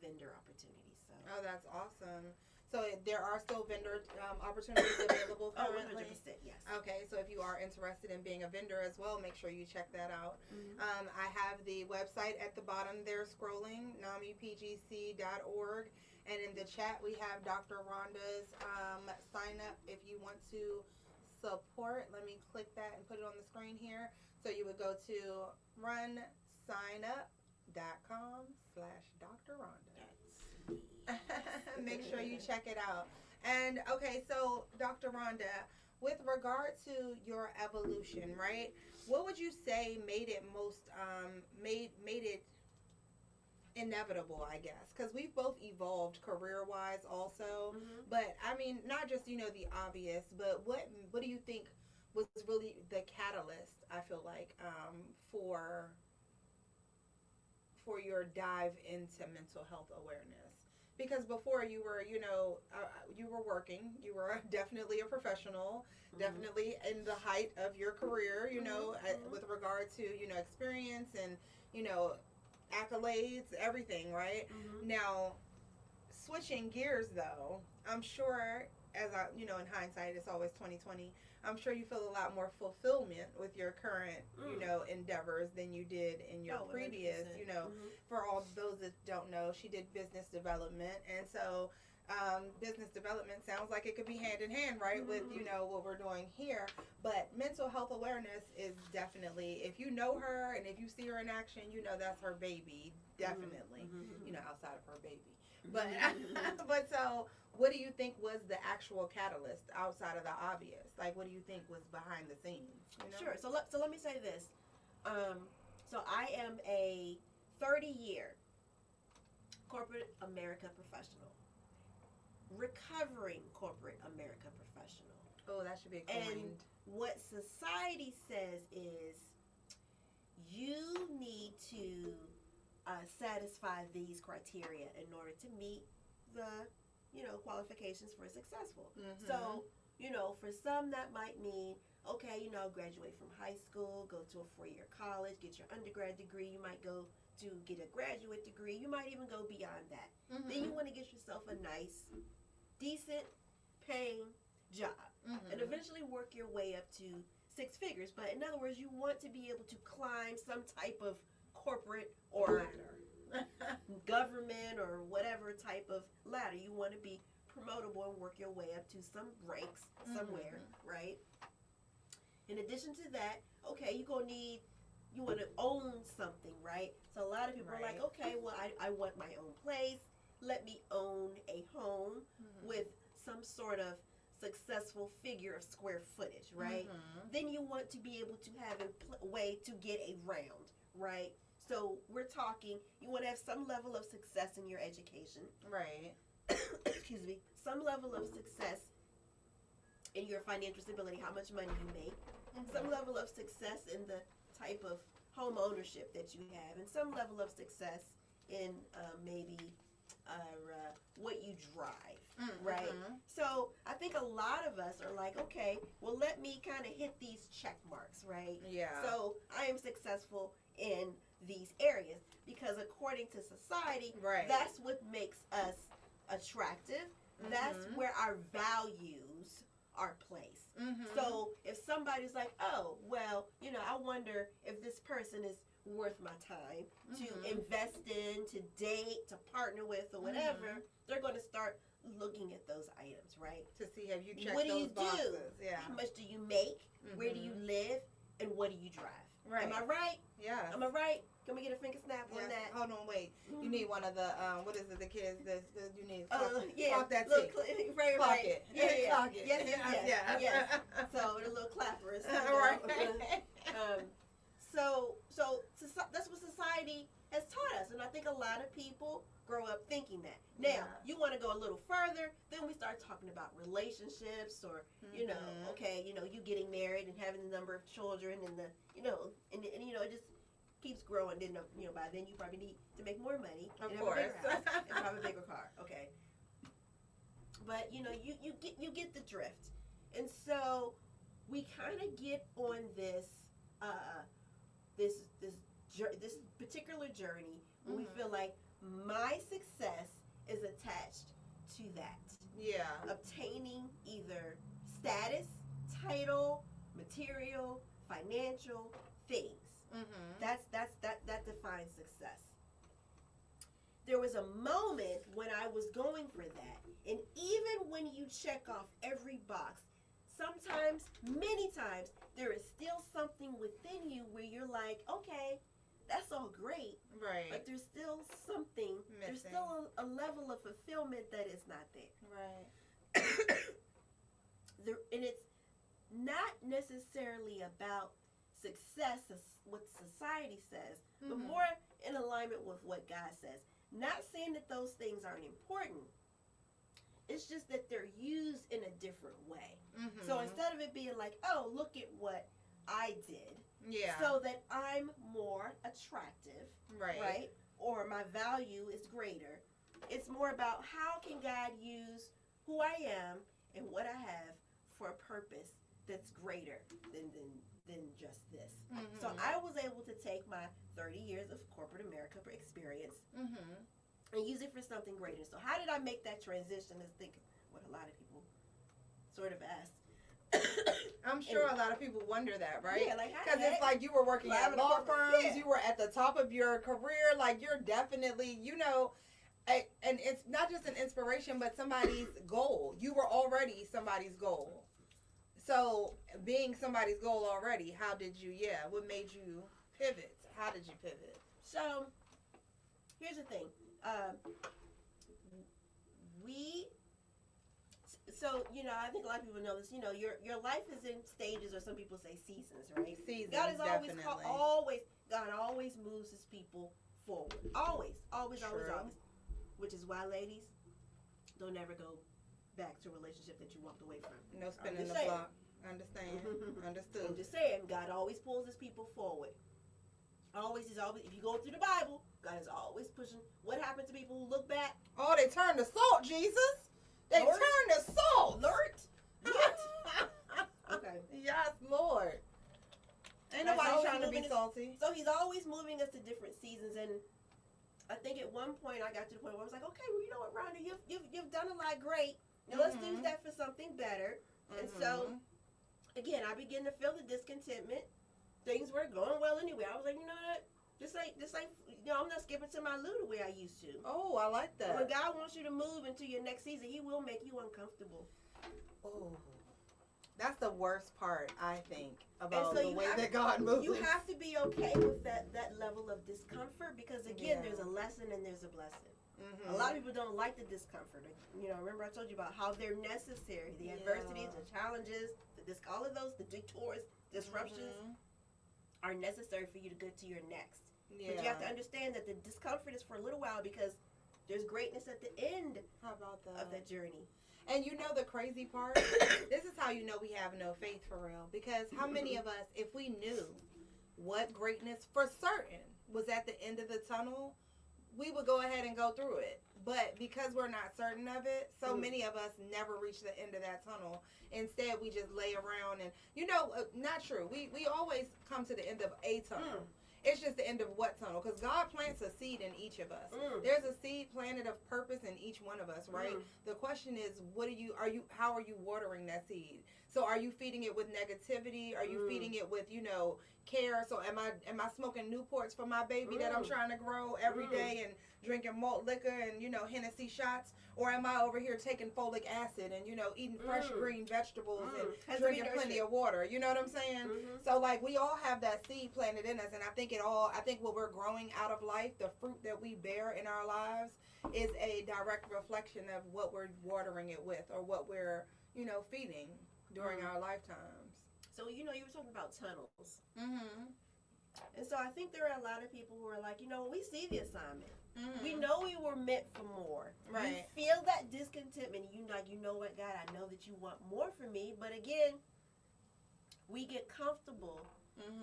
vendor opportunities. So. Oh, that's awesome. So there are still vendor opportunities available Oh, currently? 100%, yes. Okay, so if you are interested in being a vendor as well, make sure you check that out. I have the website at the bottom there scrolling, namipgc.org. And in the chat, we have Dr. Rhonda's sign up if you want to support. Let me click that and put it on the screen here. So you would go to runsignup.com/Dr. Rhonda. That's me. Make sure you check it out. And okay, so Dr. Rhonda, with regard to your evolution, right? What would you say made it most made it inevitable, I guess, because we've both evolved career-wise also. But I mean, not just the obvious, but what do you think was really the catalyst? I feel like for your dive into mental health awareness, because before you were you were working, you were definitely a professional, definitely in the height of your career, with regard to experience and accolades, everything, right? Now, switching gears though, I'm sure, as I, in hindsight, it's always 2020. I'm sure you feel a lot more fulfillment with your current, endeavors than you did in your previous, 100%. For all those that don't know, she did business development. And so, business development sounds like it could be hand in hand, right, with, what we're doing here. But mental health awareness is definitely, if you know her and if you see her in action, that's her baby, definitely, outside of her baby. But, but so, what do you think was the actual catalyst outside of the obvious? Like, what do you think was behind the scenes? Sure. So let me say this. So I am a 30-year corporate America professional, recovering corporate America professional. Oh, that should be coined. And what society says is you need to satisfy these criteria in order to meet the qualifications for successful. So for some that might mean, okay, graduate from high school, go to a 4-year college, get your undergrad degree. You might go to get a graduate degree. You might even go beyond that. Then you want to get yourself a nice, decent paying job and eventually work your way up to 6 figures. But in other words, you want to be able to climb some type of corporate or government or whatever type of ladder. You want to be promotable and work your way up to some ranks somewhere, right? In addition to that, okay, you want to own something, right? So a lot of people are like, okay, well, I want my own place. Let me own a home with some sort of successful figure of square footage, right? Then you want to be able to have a way to get around, right? So we're talking, you want to have some level of success in your education. Right. Excuse me. Some level of success in your financial stability, how much money you make. Some level of success in the type of home ownership that you have. And some level of success in maybe what you drive, right? So I think a lot of us are like, okay, well, let me kind of hit these check marks, right? Yeah. So I am successful in these areas because according to society, that's what makes us attractive. That's where our values are placed. So if somebody's like, oh, well, I wonder if this person is worth my time to invest in, to date, to partner with, or whatever, they're going to start looking at those items, right? To see have you checked what do those you boxes. do? Yeah. How much do you make? Where do you live? And what do you drive? Right. Am I right? Yeah. Am I right? Can we get a finger snap on Yes. that? Hold on, wait. You need one of the what is it? The kids that you need. Yeah. Clock that Little tick. right, Clock right. it. Yeah. Clock it. Yes. Yeah. So the little clappers. Right. So that's what society has taught us, and I think a lot of people grow up thinking that. Now, you want to go a little further, then we start talking about relationships, or okay, you getting married and having the number of children, and the and it just keeps growing. Then by then you probably need to make more money, Of and course, have a bigger house, and have a bigger car. Okay, but you get the drift, and so we kind of get on this this particular journey where we feel like my success is attached to that. Yeah. Obtaining either status, title, material, financial things. That defines success. There was a moment when I was going for that, and even when you check off every box, sometimes, many times, there is still something within you where you're like, okay, that's all great, Right. but there's still something, there's Missing. still a level of fulfillment that is not there. Right. And it's not necessarily about success, what society says, but more in alignment with what God says. Not saying that those things aren't important. It's just that they're used in a different way. So instead of it being like, oh, look at what I did, so that I'm more attractive, right? Or my value is greater. It's more about how can God use who I am and what I have for a purpose that's greater than just this. So I was able to take my 30 years of corporate America experience and use it for something greater. So how did I make that transition? Is think what a lot of people sort of ask. I'm sure a lot of people wonder that, right? Yeah, like because it's like you were working at law firms, you were at the top of your career, like you're definitely, you know, and it's not just an inspiration, but somebody's goal. You were already somebody's goal. So being somebody's goal already, how did you? What made you pivot? How did you pivot? So here's the thing. So, you know, I think a lot of people know this. You know, your life is in stages, or some people say seasons, right? Seasons, God is definitely. God always moves his people forward. Always. Which is why, ladies, don't ever go back to a relationship that you walked away from. No spinning the block. Understand. Understood. I'm just saying, God always pulls his people forward. Always, if you go through the Bible, God is always pushing. What happened to people who look back? Oh, they turned to salt, Jesus. They turned to salt. Lord. Okay. Yes, Lord. Ain't nobody trying to be salty. So he's always moving us to different seasons, and I think at one point I got to the point where I was like, okay, well, you know what, Rhonda, you've done a lot great. Now let's use that for something better. And so, again, I began to feel the discontentment. Things were going well anyway. I was like, you know what? This ain't, you know, I'm not skipping to my loo the way I used to. Oh, I like that. When God wants you to move into your next season, he will make you uncomfortable. Oh, that's the worst part, I think, about the way that God moves. You have to be okay with that level of discomfort, because, again, there's a lesson and there's a blessing. A lot of people don't like the discomfort. You know, remember I told you about how they're necessary. The adversities, the challenges, all of those, the detours, disruptions are necessary for you to get to your next. But you have to understand that the discomfort is for a little while, because there's greatness at the end of that journey. And you know the crazy part? This is how you know we have no faith for real. Because how many of us, if we knew what greatness for certain was at the end of the tunnel, we would go ahead and go through it. But because we're not certain of it, so many of us never reach the end of that tunnel. Instead, we just lay around and, you know, not true. We always come to the end of a tunnel. It's just the end of what tunnel? Because God plants a seed in each of us. There's a seed planted of purpose in each one of us, right? The question is, how are you watering that seed? So are you feeding it with negativity? Are you feeding it with, you know, care? So am I smoking Newports for my baby that I'm trying to grow every day and drinking malt liquor and, you know, Hennessy shots? Or am I over here taking folic acid and, you know, eating fresh green vegetables and drinking plenty of water? You know what I'm saying? So, like, we all have that seed planted in us. And I think what we're growing out of life, the fruit that we bear in our lives, is a direct reflection of what we're watering it with, or what we're, you know, feeding during our lifetimes. So, you know, you were talking about tunnels. And so I think there are a lot of people who are like, you know, we see the assignment. We know we were meant for more. Right. You feel that discontentment. You know what, God, I know that you want more for me. But again, we get comfortable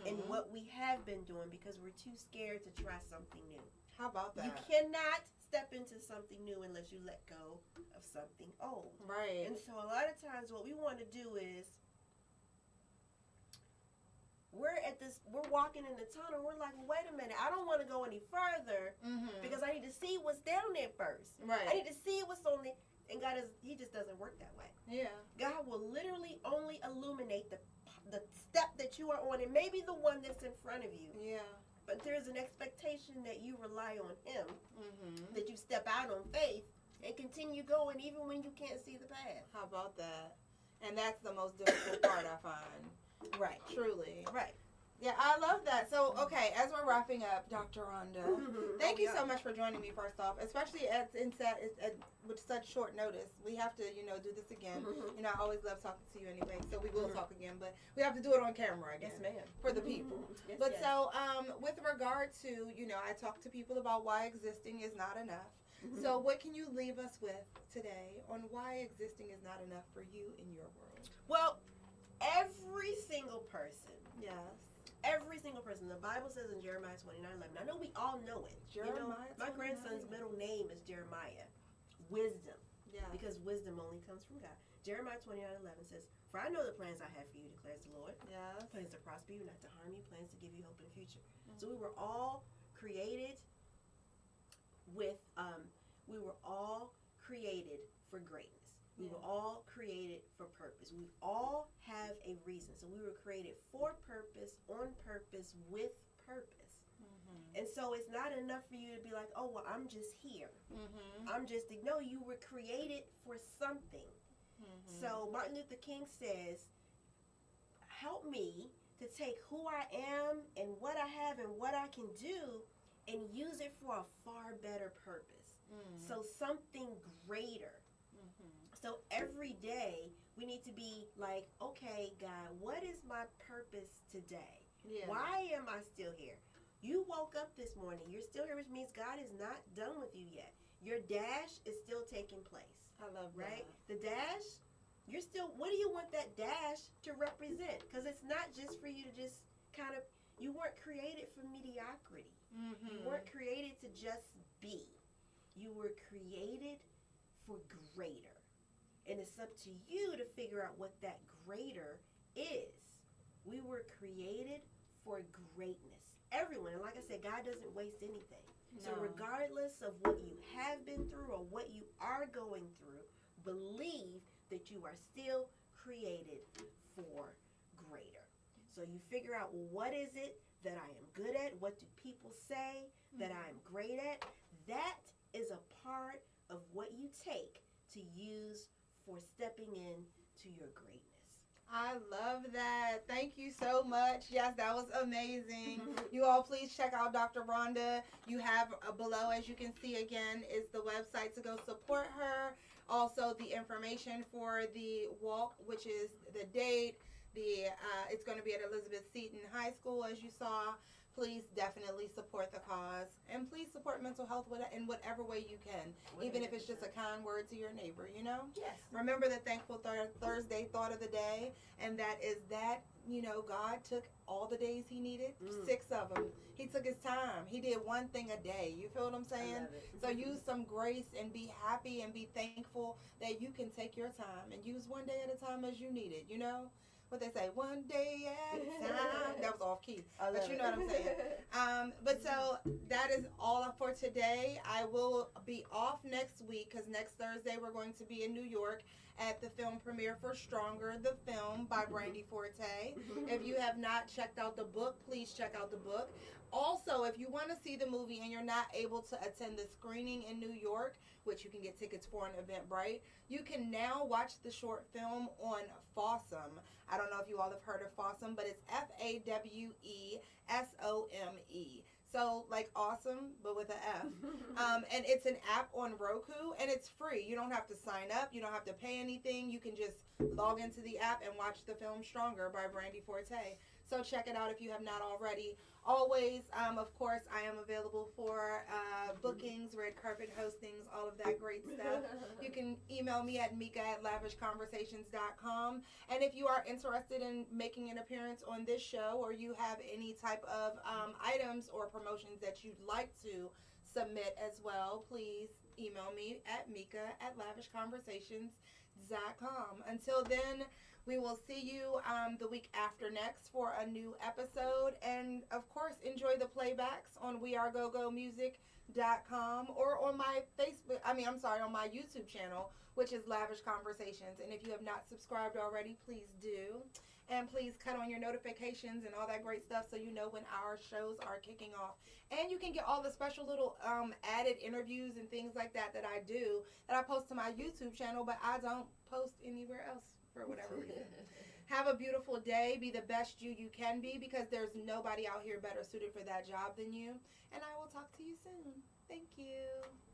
in what we have been doing because we're too scared to try something new. How about that? You cannot step into something new unless you let go of something old. Right. And so a lot of times what we want to do is, we're walking in the tunnel. We're like, wait a minute, I don't want to go any further because I need to see what's down there first. Right. I need to see what's on there. And he just doesn't work that way. Yeah. God will literally only illuminate the step that you are on, and maybe the one that's in front of you. Yeah. But there's an expectation that you rely on him, that you step out on faith and continue going even when you can't see the path. How about that? And that's the most difficult part, I find. Right. Truly. Right. Yeah, I love that. So, okay, as we're wrapping up, Dr. Rhonda, thank you so much for joining me, first off, especially with such short notice. We have to, do this again. I always love talking to you anyway, so we will talk again, but we have to do it on camera again. Yes, ma'am. For the people. Yes, But yes. so, with regard to, I talk to people about why existing is not enough. So, what can you leave us with today on why existing is not enough for you in your world? Well, every single person. Yes. Every single person. The Bible says in Jeremiah 29:11. I know we all know it. Jeremiah my 29. grandson's middle name is Jeremiah. Wisdom. Yeah. Because wisdom only comes from God. Jeremiah 29:11 says, "For I know the plans I have for you, declares the Lord. Yes. Plans to prosper you, not to harm you. Plans to give you hope in the future." So we were all created with, for greatness. We were all created for purpose. We all have a reason. So we were created for purpose, on purpose, with purpose. And so it's not enough for you to be like, oh, well, I'm just here. No, you were created for something. So Martin Luther King says, help me to take who I am and what I have and what I can do and use it for a far better purpose. So something greater. So every day we need to be like, okay, God, what is my purpose today? Yeah. Why am I still here? You woke up this morning. You're still here, which means God is not done with you yet. Your dash is still taking place. I love Right? that. The dash, you're still, what do you want that dash to represent? Because it's not just for you to just kind of, you weren't created for mediocrity. You weren't created to just be. You were created for greater. And it's up to you to figure out what that greater is. We were created for greatness. Everyone. And like I said, God doesn't waste anything. So No. regardless of what you have been through or what you are going through, believe that you are still created for greater. So you figure out, well, what is it that I am good at? What do people say that I am great at? That is a part of what you take to use for stepping in to your greatness. I love that. Thank you so much. Yes, that was amazing. You all please check out Dr. Rhonda. You have below, as you can see again, is the website to go support her. Also, the information for the walk, which is the date. It's going to be at Elizabeth Seton High School, as you saw. Please definitely support the cause, and please support mental health in whatever way you can, even if it's just a kind word to your neighbor, Yes. Remember the Thankful Thursday thought of the day, and that is that, God took all the days he needed, 6 of them. He took his time. He did one thing a day. You feel what I'm saying? I love it. So use some grace and be happy and be thankful that you can take your time and use one day at a time as you need it, What they say, one day at a time. That was off key, but you know what I'm saying. But so that is all for today. I will be off next week because next Thursday we're going to be in New York at the film premiere for Stronger, the film by Brandy Forte. If you have not checked out the book, please check out the book. Also, if you want to see the movie and you're not able to attend the screening in New York, which you can get tickets for on Eventbrite, you can now watch the short film on Fawsome. I don't know if you all have heard of Fawsome, but it's FAWESOME. So like awesome, but with an F. And it's an app on Roku, and it's free. You don't have to sign up. You don't have to pay anything. You can just log into the app and watch the film Stronger by Brandy Forte. So check it out if you have not already. Always, of course, I am available for bookings, red carpet hostings, all of that great stuff. You can email me at mika@lavishconversations.com. And if you are interested in making an appearance on this show, or you have any type of items or promotions that you'd like to submit as well, please email me at mika@lavishconversations.com. Until then, we will see you the week after next for a new episode. And, of course, enjoy the playbacks on wearegogomusic.com or on my on my YouTube channel, which is Lavish Conversations. And if you have not subscribed already, please do. And please cut on your notifications and all that great stuff so you know when our shows are kicking off. And you can get all the special little added interviews and things like that I do, that I post to my YouTube channel, but I don't post anywhere else for whatever reason. Have a beautiful day. Be the best you can be, because there's nobody out here better suited for that job than you. And I will talk to you soon. Thank you.